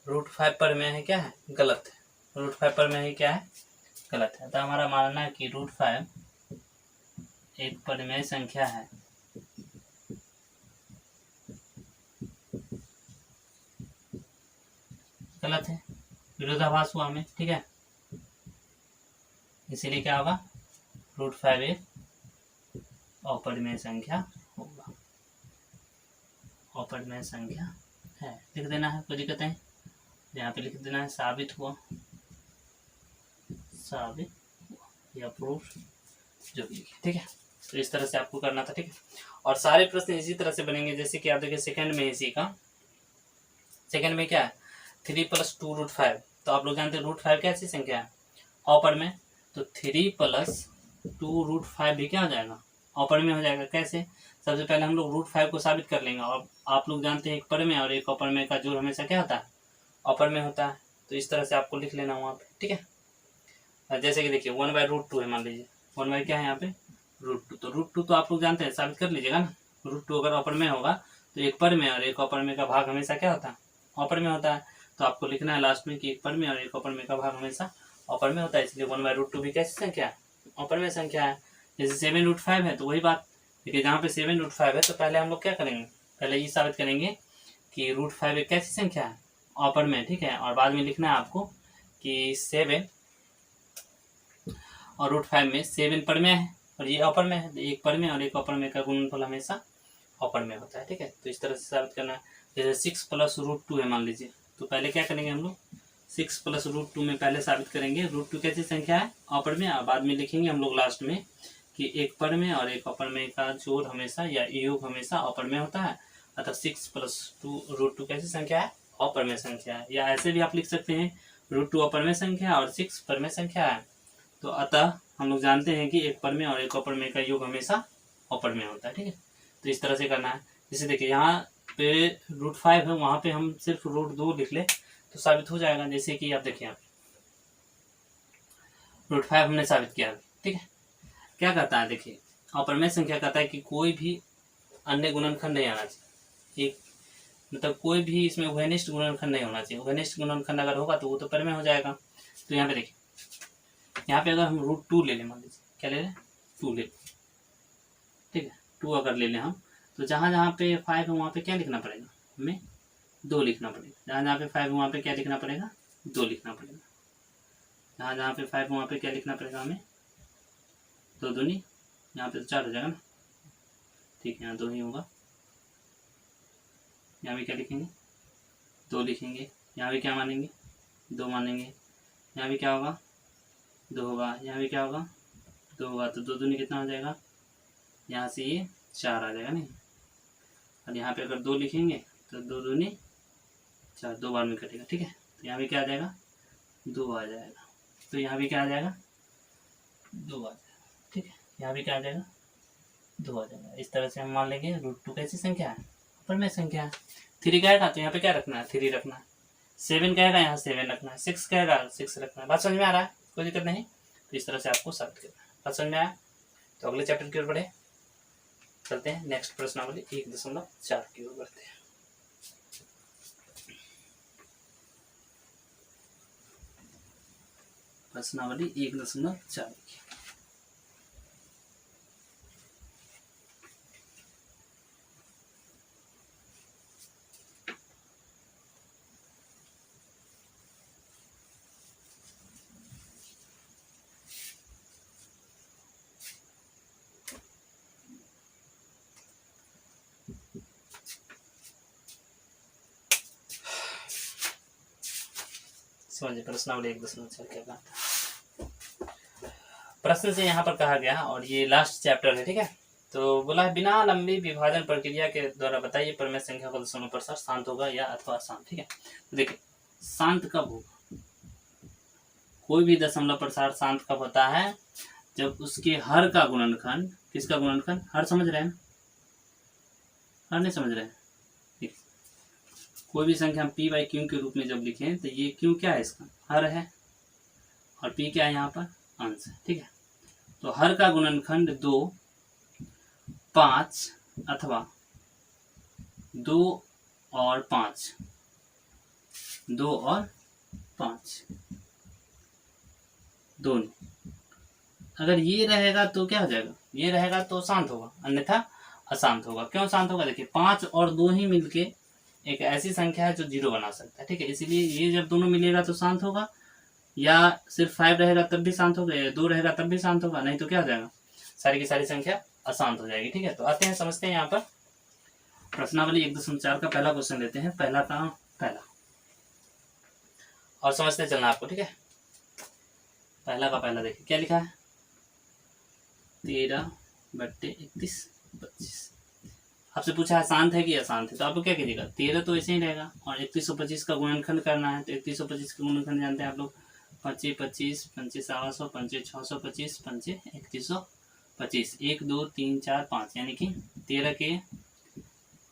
रूट 5 पर में है क्या है गलत है, रूट 5 पर में है क्या है गलत है। अतः हमारा मानना है कि रूट 5 एक परिमेय संख्या है, गलत है, विरोधाभास हुआ हमें, ठीक है। इसीलिए क्या होगा रूट 5 एक अपरिमेय संख्या होगा, अपरिमेय संख्या है, लिख देना है, कोई दिक्कत नहीं। यहाँ पे लिख देना है साबित हुआ या प्रूफ जो भी लिखे, ठीक है। तो इस तरह से आपको करना था, ठीक है। और सारे प्रश्न इसी तरह से बनेंगे, जैसे कि आप देखिए सेकंड में इसी का सेकंड में क्या है 3 + 2 रूट 5, तो आप लोग जानते हैं रूट 5 कैसी संख्या है ऑपर में, तो 3 + 2 रूट 5 भी क्या हो जाएगा ऑपर में हो जाएगा। कैसे, सबसे पहले हम लोग रूट 5 को साबित कर लेंगे, और आप लोग जानते हैं एक पर में और एक अपर में का जोड़ हमेशा क्या होता है अपर में होता है, तो इस तरह से आपको लिख लेना वहाँ पे, ठीक है। जैसे कि देखिए 1/√2 है, मान लीजिए 1 क्या है यहाँ पे √2, तो √2 तो आप लोग जानते हैं साबित कर लीजिएगा ना, √2 अगर अपर में होगा तो एक पर में और एक अपर में का भाग हमेशा क्या होता है अपर में होता है, तो आपको लिखना है लास्ट में कि एक पर में और एक अपर में का भाग हमेशा अपर में होता है, इसलिए 1/√2 भी कैसी संख्या है अपर में संख्या है। जैसे 7√5 है तो वही बात, देखिए जहाँ पे 7√5 है तो पहले हम लोग क्या करेंगे, पहले ये साबित करेंगे कि √5 एक कैसी संख्या है अपर में, ठीक है। और बाद में लिखना है आपको कि 7 और √5 में 7 पर में है और ये अपर में है, एक पर में और एक अपर में का गुणनफल हमेशा अपर में होता है, ठीक है। तो इस तरह से साबित करना है। जैसे 6 + √2 है मान लीजिए, तो पहले क्या करेंगे हम लोग 6 + √2 में पहले साबित करेंगे √2 कैसी संख्या है अपर में, और बाद में लिखेंगे हम लोग लास्ट में कि एक पर में और एक अपर में का जोड़ हमेशा या योग हमेशा अपर में होता है, अतः 6 + √2 कैसी संख्या है अपर में संख्या है। या ऐसे भी आप लिख सकते हैं √2 अपर में संख्या और 6 पर में संख्या है, तो अतः हम लोग जानते हैं कि एक पर में और एक अपर में का योग हमेशा अपर में होता है, ठीक है। तो इस तरह से करना है। जैसे देखिए यहाँ पे √5 है, वहाँ पे हम सिर्फ √2 लिख ले तो साबित हो जाएगा। जैसे कि आप देखिए √5 हमने साबित किया, ठीक है। क्या कहता है देखिए अपरिमेय संख्या कहता है कि कोई भी अन्य गुणनखंड नहीं आना चाहिए, एक मतलब कोई भी इसमें उभयनिष्ठ गुणनखंड नहीं होना चाहिए। उभयनिष्ठ गुणनखंड अगर होगा तो वो तो परिमेय हो जाएगा। तो यहाँ पे देखिए, यहाँ पे अगर हम √2 ले लें, मान लीजिए क्या ले लें, 2 ले, ठीक है, 2 अगर ले लें हम, तो जहाँ जहाँ पे 5 है वहाँ पे क्या लिखना पड़ेगा, हमें 2 लिखना पड़ेगा। जहाँ जहाँ पे 5 है वहाँ पे क्या लिखना पड़ेगा, 2 लिखना पड़ेगा। जहाँ जहाँ पे 5 है वहाँ पे क्या लिखना पड़ेगा हमें, 2 दूनी, यहाँ पे तो 4 हो जाएगा ना, ठीक है, यहाँ 2 ही होगा। यहाँ भी क्या लिखेंगे, 2 लिखेंगे। यहाँ भी क्या मानेंगे, 2 मानेंगे। यहाँ भी क्या होगा, 2 होगा। यहाँ भी क्या होगा, 2 होगा। तो 2 दूनी कितना हो जाएगा, यहाँ से ये 4 आ जाएगा नहीं। और यहाँ पे अगर 2 लिखेंगे तो 2 दूनी 4, 2 बार में कटेगा, ठीक है। तो यहाँ भी क्या आ जाएगा, 2 आ जाएगा। तो यहाँ भी क्या आ जाएगा, 2 आ जाएगा, ठीक है। यहाँ भी क्या आ जाएगा, 2 आ जाएगा। इस तरह से हम मान लेंगे √2 कैसी संख्या है, परिमेय संख्या है। 3 कहेगा तो यहाँ पे क्या रखना है, 3 रखना है। 7 कहेगा, यहाँ 7 रखना है। 6 कहेगा, 6 रखना है। बात समझ में आ रहा है, कोई दिक्कत नहीं। तो इस तरह से आपको साबित करना है। बात समझ में आया, तो अगले चैप्टर की ओर बढ़े, चलते हैं नेक्स्ट प्रश्नावली 1.4 की ओर बढ़ते हैं। प्रश्नावली 1.4 की, समझिए प्रश्नावली 1.4 क्या कहता है। प्रश्न से यहाँ पर कहा गया, और ये लास्ट चैप्टर है, ठीक है। तो बोला है, बिना लंबी विभाजन प्रक्रिया के द्वारा बताइए परिमेय संख्या का दशमलव प्रसार शांत होगा या अथवा अशांत, ठीक है। तो देखिए, शांत कब होगा, कोई भी दशमलव प्रसार शांत कब होता है, जब उसके हर का गुणनखंड, किसका गुणनखंड, हर समझ रहे हैं, हर नहीं समझ रहे हैं, ठीक। कोई भी संख्या हम p/q के रूप में जब लिखें तो ये q क्या है, इसका हर है, और p क्या है, यहाँ पर अंश है, ठीक है। तो हर का गुणनखंड 2, 5 अथवा 2 और 5, 2 और 5 दोनों, अगर ये रहेगा तो क्या हो जाएगा, ये रहेगा तो शांत होगा, अन्यथा अशांत होगा। क्यों शांत होगा, देखिए 5 और 2 ही मिलके एक ऐसी संख्या है जो 0 बना सकता है, ठीक है। इसलिए ये जब दोनों मिलेगा तो शांत होगा, या सिर्फ 5 रहेगा तब भी शांत होगा, या 2 रहेगा तब भी शांत होगा, नहीं तो क्या हो जाएगा, सारी की सारी संख्या अशांत हो जाएगी, ठीक है। तो आते हैं, समझते हैं यहाँ पर प्रश्नावली 1.4 का पहला क्वेश्चन लेते हैं, पहला का पहला, और समझते चलना आपको, ठीक है। पहला का पहला देखिए क्या लिखा है, 13/31/25। आपसे पूछा है शांत है कि अशांत है, तो आपको क्या कीजिएगा, 13 तो ऐसे ही रहेगा, और 3125 का गुणनखंड करना है। तो 3125 का गुणनखंड जानते हैं आप लोग, 25, 25, 25, 700, 25, 625, 25, 3125, 1, 2, 3, 4, 5, यानी कि 13 के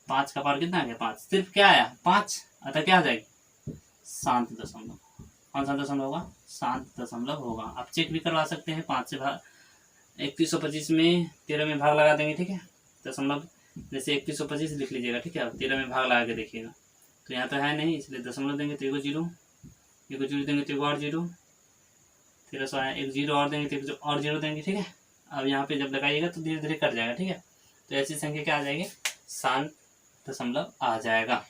5 का पावर कितना आ गया, 5, सिर्फ क्या आया 5, अतः क्या आ जाएगी, शांत दशमलव। कौन सा दशमलव होगा, शांत दशमलव होगा। आप चेक भी करवा सकते हैं, 5 से भाग 3125 में 13 में भाग लगा देंगे, ठीक है। दशमलव जैसे 3125 लिख लीजिएगा, ठीक है। अब 13 में भाग लगा के देखिएगा, तो यहाँ तो है नहीं, इसलिए दशमलव देंगे तो एगो जीरो देंगे तो एगो और जीरो, 1300 आया, एक जीरो और देंगे तो एक और जीरो देंगे, ठीक है। अब यहाँ पे जब लगाइएगा तो धीरे धीरे कट जाएगा, ठीक है। तो ऐसी संख्या क्या आ जाएगी, शांत दशमलव आ जाएगा,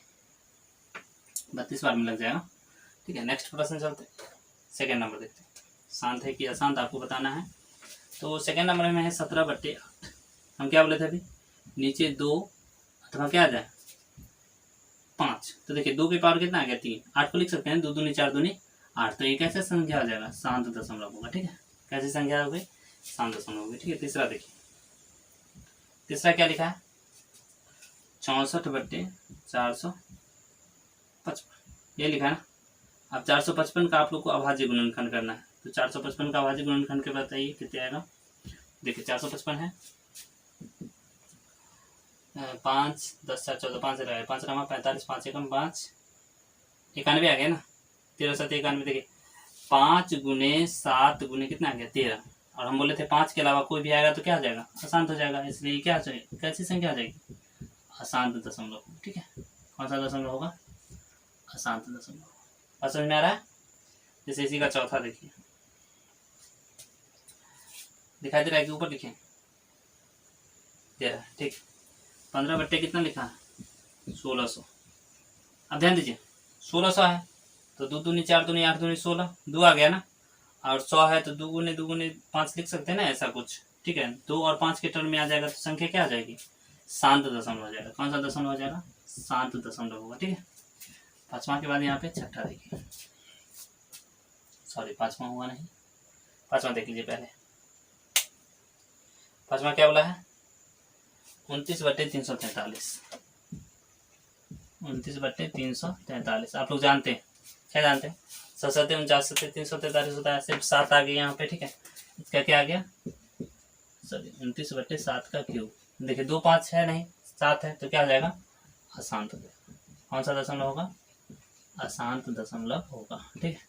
32 बार में लग जाएगा, ठीक है। नेक्स्ट प्रश्न चलते हैं, सेकेंड नंबर देखते हैं, शांत है कि अशांत आपको बताना है। तो सेकेंड नंबर में है 17/8। हम क्या बोले थे अभी, नीचे 2 अथवा क्या आ जाए 5। तो देखिए 2 के पावर कितना आ गया, 3, 8 को लिख सकते हैं, 2 दूनी 4 दूनी 8। तो ये कैसे संख्या आ जाएगा, शांत दशमलव होगा, ठीक है। कैसी संख्या होगी, शांत दशमलव होगी, ठीक है। तीसरा देखिए, तीसरा क्या लिखा है, 64/455, ये लिखा है ना। अब 455 का आप लोग को अभाज्य गुणनखंड करना है, तो 455 का अभाज्य गुणनखंड के बताइए कितने आएगा। देखिए 455 है, 5, 10, 4, 14, 5 रहेगा, 5 रमा 45, 5 एकम 5, 91 आ गया ना, 13, 7, 91। देखिए 5 गुने 7 गुने कितना आ गया, 13। और हम बोले थे 5 के अलावा कोई भी आएगा तो क्या आ जाएगा, अशांत हो जाएगा। इसलिए क्या आ जाएगी, कैसी संख्या आ जाएगी, अशांत दशमलव, ठीक है। कौन सा दशमलव होगा? अशांत दशमलव। और समझ में आ रहा है? जैसे इसी का चौथा देखिए, दिखाई दे रहा है कि ऊपर लिखे दे रहा है, ठीक। 15 बट्टे कितना लिखा है? 1600। अब ध्यान दीजिए, 1600 है तो 2 दूनी 4 दूनी 8 दूनी 16, 2 आ गया ना। और 100 है तो 2 गुने 5 लिख सकते हैं ना, ऐसा कुछ, ठीक है। 2 और 5 के टर्म में आ जाएगा तो संख्या क्या आ जाएगी? शांत दशमलव हो जाएगा। कौन सा दशमलव हो जाएगा? शांत दशमलव होगा, ठीक है। 5वां के बाद यहाँ पे छठा देखिए, सॉरी 5वां हुआ नहीं, 5वां देख लीजिए पहले। 5वां क्या बोला है? 29/343। 29/343। आप लोग जानते हैं, क्या जानते हैं? 7 49 343 होता है, सिर्फ 7 आ गया यहाँ पे, ठीक है। इसका क्या आ गया? सॉरी 29/7 का क्यूब। देखिए 2 5 है नहीं, 7 है तो क्या आ जाएगा? अशांत हो जाएगा। कौन सा दशमलव होगा? अशांत दशमलव होगा, ठीक है।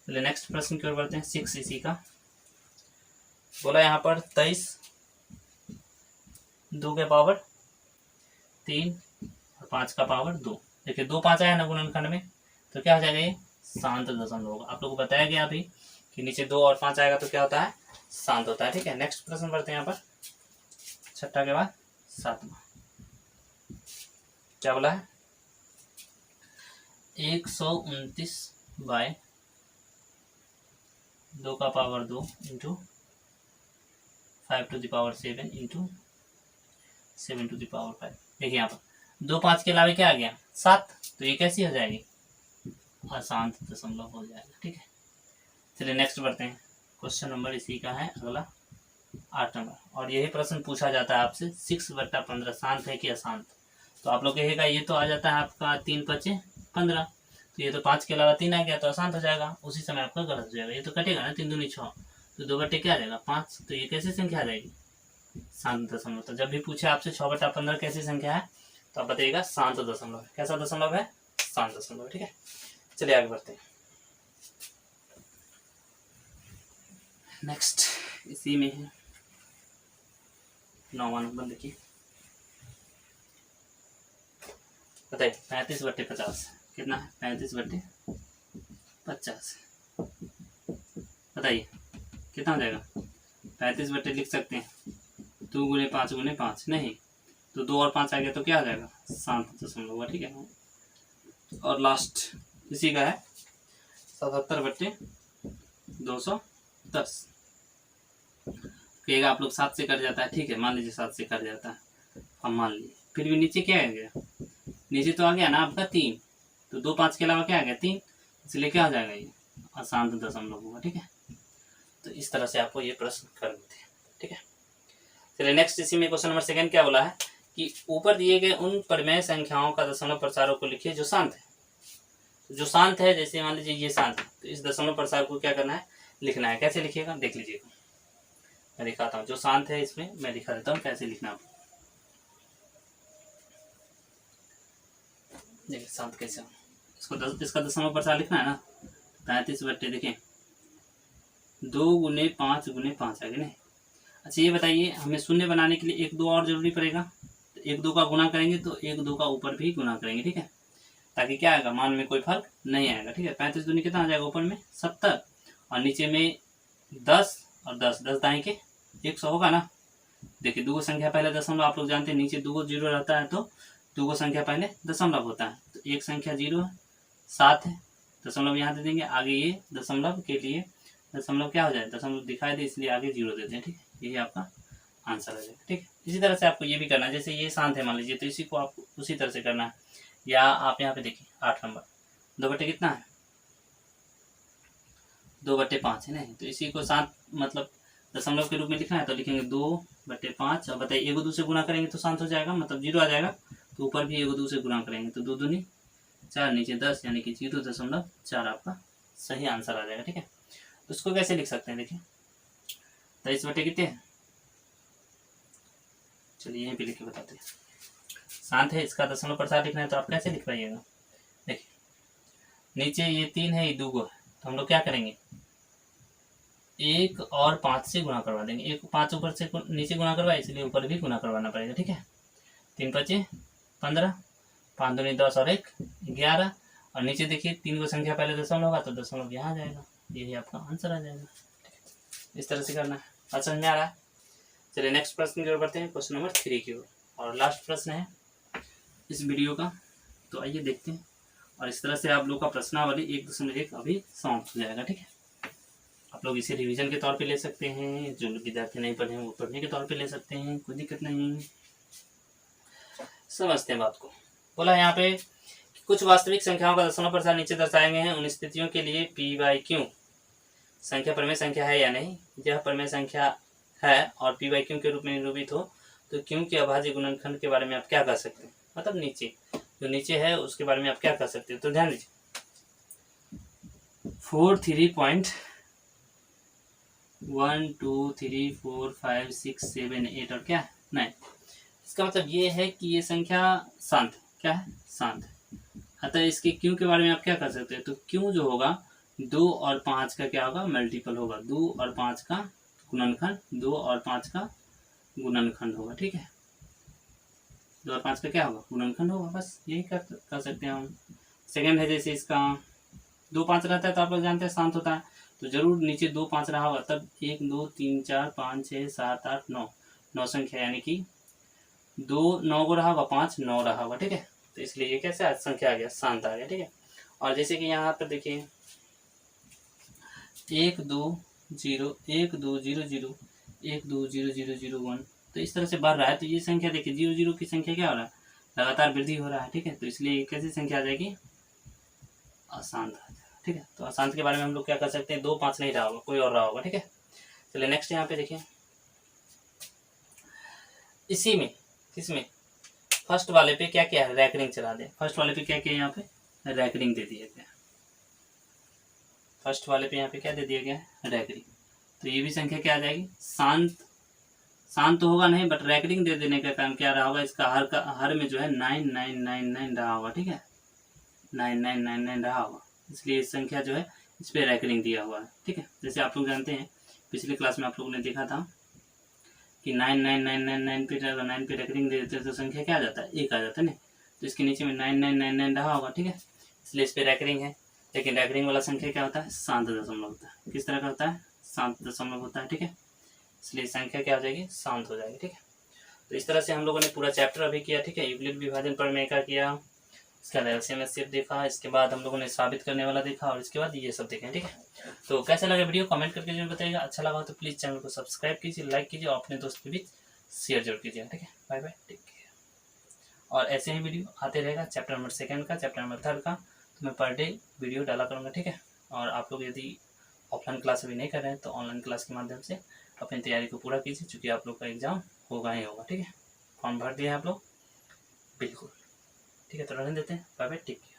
चलिए नेक्स्ट प्रश्न की ओर बढ़ते हैं। 6 इसी का बोला यहाँ पर 23 2 के पावर 3 और 5 का पावर 2। देखिए 2 5 आया ना गुणनखंड में, तो क्या हो जाएगा? ये शांत दशमलव होगा। आप लोगों को बताया गया अभी कि नीचे 2 और 5 आएगा तो क्या होता है? शांत होता है, ठीक है। नेक्स्ट प्रश्न बढ़ते हैं यहाँ पर, छठा के बाद 7वां। क्या बोला है? 129/2 का पावर 2 इंटू 5⁻7 इंटू 7⁵। देखिए यहाँ पर 2 5 के अलावा क्या आ गया? 7, तो ये कैसी हो जाएगी? अशांत दशमलव हो जाएगा, ठीक है। चलिए नेक्स्ट बढ़ते हैं। क्वेश्चन नंबर इसी का है अगला 8 नंबर, और यही प्रश्न पूछा जाता है आपसे, 6/15 शांत है कि अशांत? तो आप लोग कहेगा ये तो आ जाता है आपका 3 5 15, तो ये तो 5 के अलावा 3 आ गया तो अशांत हो जाएगा। उसी समय आपका गलत हो जाएगा, ये तो कटेगा ना, 3 दूनी 6, तो 2 बट्टे क्या आ जाएगा? 5, तो ये कैसी संख्या आ जाएगी? शांत दशमलव। तो जब भी पूछे आपसे 6/15 कैसी संख्या है तो आप बताइएगा शांत दशमलव है। कैसा दशमलव है? शांत दशमलव, ठीक है। चलिए आगे बढ़ते हैं। नेक्स्ट इसी में है 9वां नंबर, देखिए बताइए 35/50 कितना है? 35/50 बताइए कितना हो जाएगा? 35 बट्टे लिख सकते हैं 2 गुने 5 गुने 5, नहीं तो 2 और 5 आ गया तो क्या आ जाएगा? शांत दशमलव होगा, ठीक है। और लास्ट इसी का है 77/210। कहेगा आप लोग 7 से कट जाता है, ठीक है, मान लीजिए 7 से कट जाता है, हम मान लीजिए, फिर भी नीचे क्या आ गया? नीचे तो आ गया ना आपका 3, तो 2 5 के अलावा क्या आ गया? 3, इसलिए क्या हो जाएगा? ये अशांत दशमलव होगा, ठीक है। तो इस तरह से आपको ये प्रश्न कर देते हैं, ठीक है। चलिए नेक्स्ट इसी में क्वेश्चन नंबर 2 क्या बोला है कि ऊपर दिए गए उन परिमेय संख्याओं का दशमलव प्रसारों को लिखिए जो शांत है। तो जो शांत है, जैसे मान लीजिए ये शांत है, तो इस दशमलव प्रसार को क्या करना है? लिखना है। कैसे लिखिएगा देख लीजिएगा, मैं दिखाता हूँ। जो शांत है इसमें मैं दिखा देता हूँ कैसे लिखना। देखिए शांत कैसे हो, इसका दशमलव प्रसार लिखना है ना। 35 बट्टे देखिए 2 गुने 5 गुने 5 आगे नहीं। अच्छा ये बताइए, हमें शून्य बनाने के लिए 1 2 और जरूरी पड़ेगा, तो 1 2 का गुना करेंगे तो 1 2 का ऊपर भी गुना करेंगे, ठीक है, ताकि क्या आएगा? मान में कोई फर्क नहीं आएगा, ठीक है। 35 दूनी कितना आ जाएगा? ऊपर में 70 और नीचे में 10 और 10 10 दाएं के 100 होगा ना। देखिए 2 संख्या पहले दशमलव, आप लोग जानते हैं नीचे 2 जीरो रहता है तो 2 संख्या पहले दशमलव होता है, तो एक संख्या 0 है, 7 है, दशमलव यहाँ दे देंगे। आगे ये दशमलव के लिए दशमलव क्या हो जाए? दशमलव दिखाई दे इसलिए आगे 0 देते हैं, ठीक है। यही आपका आंसर आ जाएगा, ठीक है। इसी तरह से आपको ये भी करना है, जैसे ये शांत है मान लीजिए, तो इसी को आपको उसी तरह से करना है। या आप यहाँ पे देखिए 8 नंबर 2 बट्टे कितना है? 2/5 है नहीं, तो इसी को शांत मतलब दशमलव के रूप में लिखना है तो लिखेंगे 2/5। और बताइए 1 2 से गुना करेंगे तो शांत हो जाएगा, मतलब 0 आ जाएगा, तो ऊपर भी 1 2 से गुना करेंगे तो 2 दूनी 4 नीचे 10 यानी कि 0.4 आपका सही आंसर आ जाएगा, ठीक है। तो उसको कैसे लिख सकते हैं देखिए 23 बटे कितने हैं? चलिए यहीं पे लिख के बताते हैं। शांत है, इसका दशमलव प्रसार लिखना है तो आप कैसे लिख पाइएगा? देखिए नीचे ये 3 है, ये 2 है, तो हम लोग क्या करेंगे? 1 और 5 से गुणा करवा देंगे। 1 5 ऊपर से नीचे गुणा करवा, इसलिए ऊपर भी गुणा करवाना पड़ेगा, ठीक है। 3 5 15 5 दूनी 10 और 1 11, और नीचे देखिए 3 को संख्या पहले दशमलव होगा तो दशमलव यहाँ जाएगा, यही आपका आंसर आ जाएगा। इस तरह से करना है। बात समझ में आ रहा है? चलिए नेक्स्ट प्रश्न की ओर बढ़ते हैं, क्वेश्चन नंबर 3 की ओर, और लास्ट प्रश्न है इस वीडियो का। तो आइए देखते हैं, और इस तरह से आप लोग का प्रश्नावली 1.1 अभी समाप्त हो जाएगा। ठीक है, आप लोग इसे रिवीजन के तौर पे ले सकते हैं, जो विद्यार्थी नहीं पढ़े हैं वो पढ़ने के तौर पे ले सकते हैं, कोई दिक्कत नहीं। समझते हैं बात को। बोला यहाँ पे कुछ वास्तविक संख्याओं का दशमलव प्रसार नीचे दर्शाए गए हैं, उन स्थितियों के लिए पी बाई क्यू संख्या प्रमेय संख्या है या नहीं। यह प्रमेय संख्या है और पी बाई क्यू के रूप में निरूपित हो तो क्यू के अभाज्य गुणनखंड के बारे में आप क्या कर सकते हैं, मतलब नीचे जो नीचे है उसके बारे में आप क्या कर सकते हैं। तो ध्यान दीजिए 4 3.1 2 3 4 5 6 7 8 और क्या 9। इसका मतलब ये है कि ये संख्या शांत क्या है, शांत। अतः इसके क्यू के बारे में आप क्या कर सकते हैं। तो क्यू जो होगा 2 और 5 का क्या होगा, मल्टीपल होगा। 2 और 5 का गुणनखंड, 2 और 5 का गुणनखंड होगा। ठीक है, 2 और 5 का क्या होगा, गुणनखंड होगा। बस यही कर सकते हैं हम। सेकेंड है जैसे इसका 2 5 रहता है तो आप लोग जानते हैं शांत होता है, तो जरूर नीचे 2 5 रहा होगा, तब 1 2 3 4 5 6 7 8 9 9 संख्या, यानी कि 2 9 को रहा होगा, 5 9 रहा होगा। ठीक है, तो इसलिए ये कैसे संख्या आ गया, शांत आ गया। ठीक है, और जैसे कि यहाँ पर देखिए 1 2 0 1 2 0 0 1 2 0 0 0 1, तो इस तरह से बढ़ रहा है। तो ये संख्या देखिए 0 0 की संख्या क्या हो रहा है, लगातार वृद्धि हो रहा है। ठीक है, तो इसलिए कैसी संख्या आ जाएगी, अशांत आ जाएगा। ठीक है, तो अशांत के बारे में हम लोग क्या कर सकते हैं, 2 5 नहीं रहा होगा, कोई और रहा होगा। ठीक है, चलिए नेक्स्ट यहाँ पे देखिए, इसी में किसमें फर्स्ट वाले पे क्या क्या है, रैकरिंग चला दे। फर्स्ट वाले पे क्या क्या यहाँ पे रैकरिंग दे दिया गया, फर्स्ट वाले पे यहाँ पे क्या दे दिया गया है, रैकरिंग। तो ये भी संख्या क्या आ जाएगी, शांत। शांत तो होगा नहीं, बट रैकरिंग दे देने का काम क्या रहा होगा, इसका हर में जो है 9999 रहा होगा। ठीक है, 9999 रहा होगा, इसलिए इस संख्या जो है इस पर रैकरिंग दिया हुआ है। ठीक है, जैसे आप लोग जानते हैं पिछले क्लास में आप लोगों ने देखा था कि 9999 पे 9 पे रैकरिंग दे देते तो संख्या क्या आ जाता है, 1 आ जाता है ना। तो इसके नीचे में 9999 रहा होगा। ठीक है, इसलिए इस पर रैकरिंग है। लेकिन रैकरिंग वाला संख्या क्या होता है, शांत दशमलव होता है। किस तरह का होता है, शांत दशमलव होता है। ठीक है, इसलिए संख्या क्या हो जाएगी, शांत हो जाएगी। ठीक है, तो इस तरह से हम लोगों ने पूरा चैप्टर अभी किया। ठीक है, यूक्लिड विभाजन प्रमेय का किया, इसका एलसीएम एचसीएफ देखा, इसके बाद हम लोगों ने साबित करने वाला देखा, और इसके बाद ये सब देखें। ठीक है, तो कैसा लगा वीडियो कमेंट करके जरूर बताइएगा। अच्छा लगा तो प्लीज़ चैनल को सब्सक्राइब कीजिए, लाइक कीजिए और अपने दोस्त के बीच शेयर जरूर कीजिए। ठीक है, बाय बाय, टेक केयर। और ऐसे ही वीडियो आते रहेगा, चैप्टर नंबर 2 का, चैप्टर नंबर 3 का, तो मैं पर डे वीडियो डाला करूँगा। ठीक है, और आप लोग यदि ऑफलाइन क्लास अभी नहीं कर रहे हैं तो ऑनलाइन क्लास के माध्यम से अपनी तैयारी को पूरा कीजिए, चूँकि आप लोग का एग्जाम होगा ही होगा। ठीक है, फॉर्म भर दिया आप लोग, बिल्कुल। ठीक है, तो रहने देते हैं, बाय बाय, टेक केयर।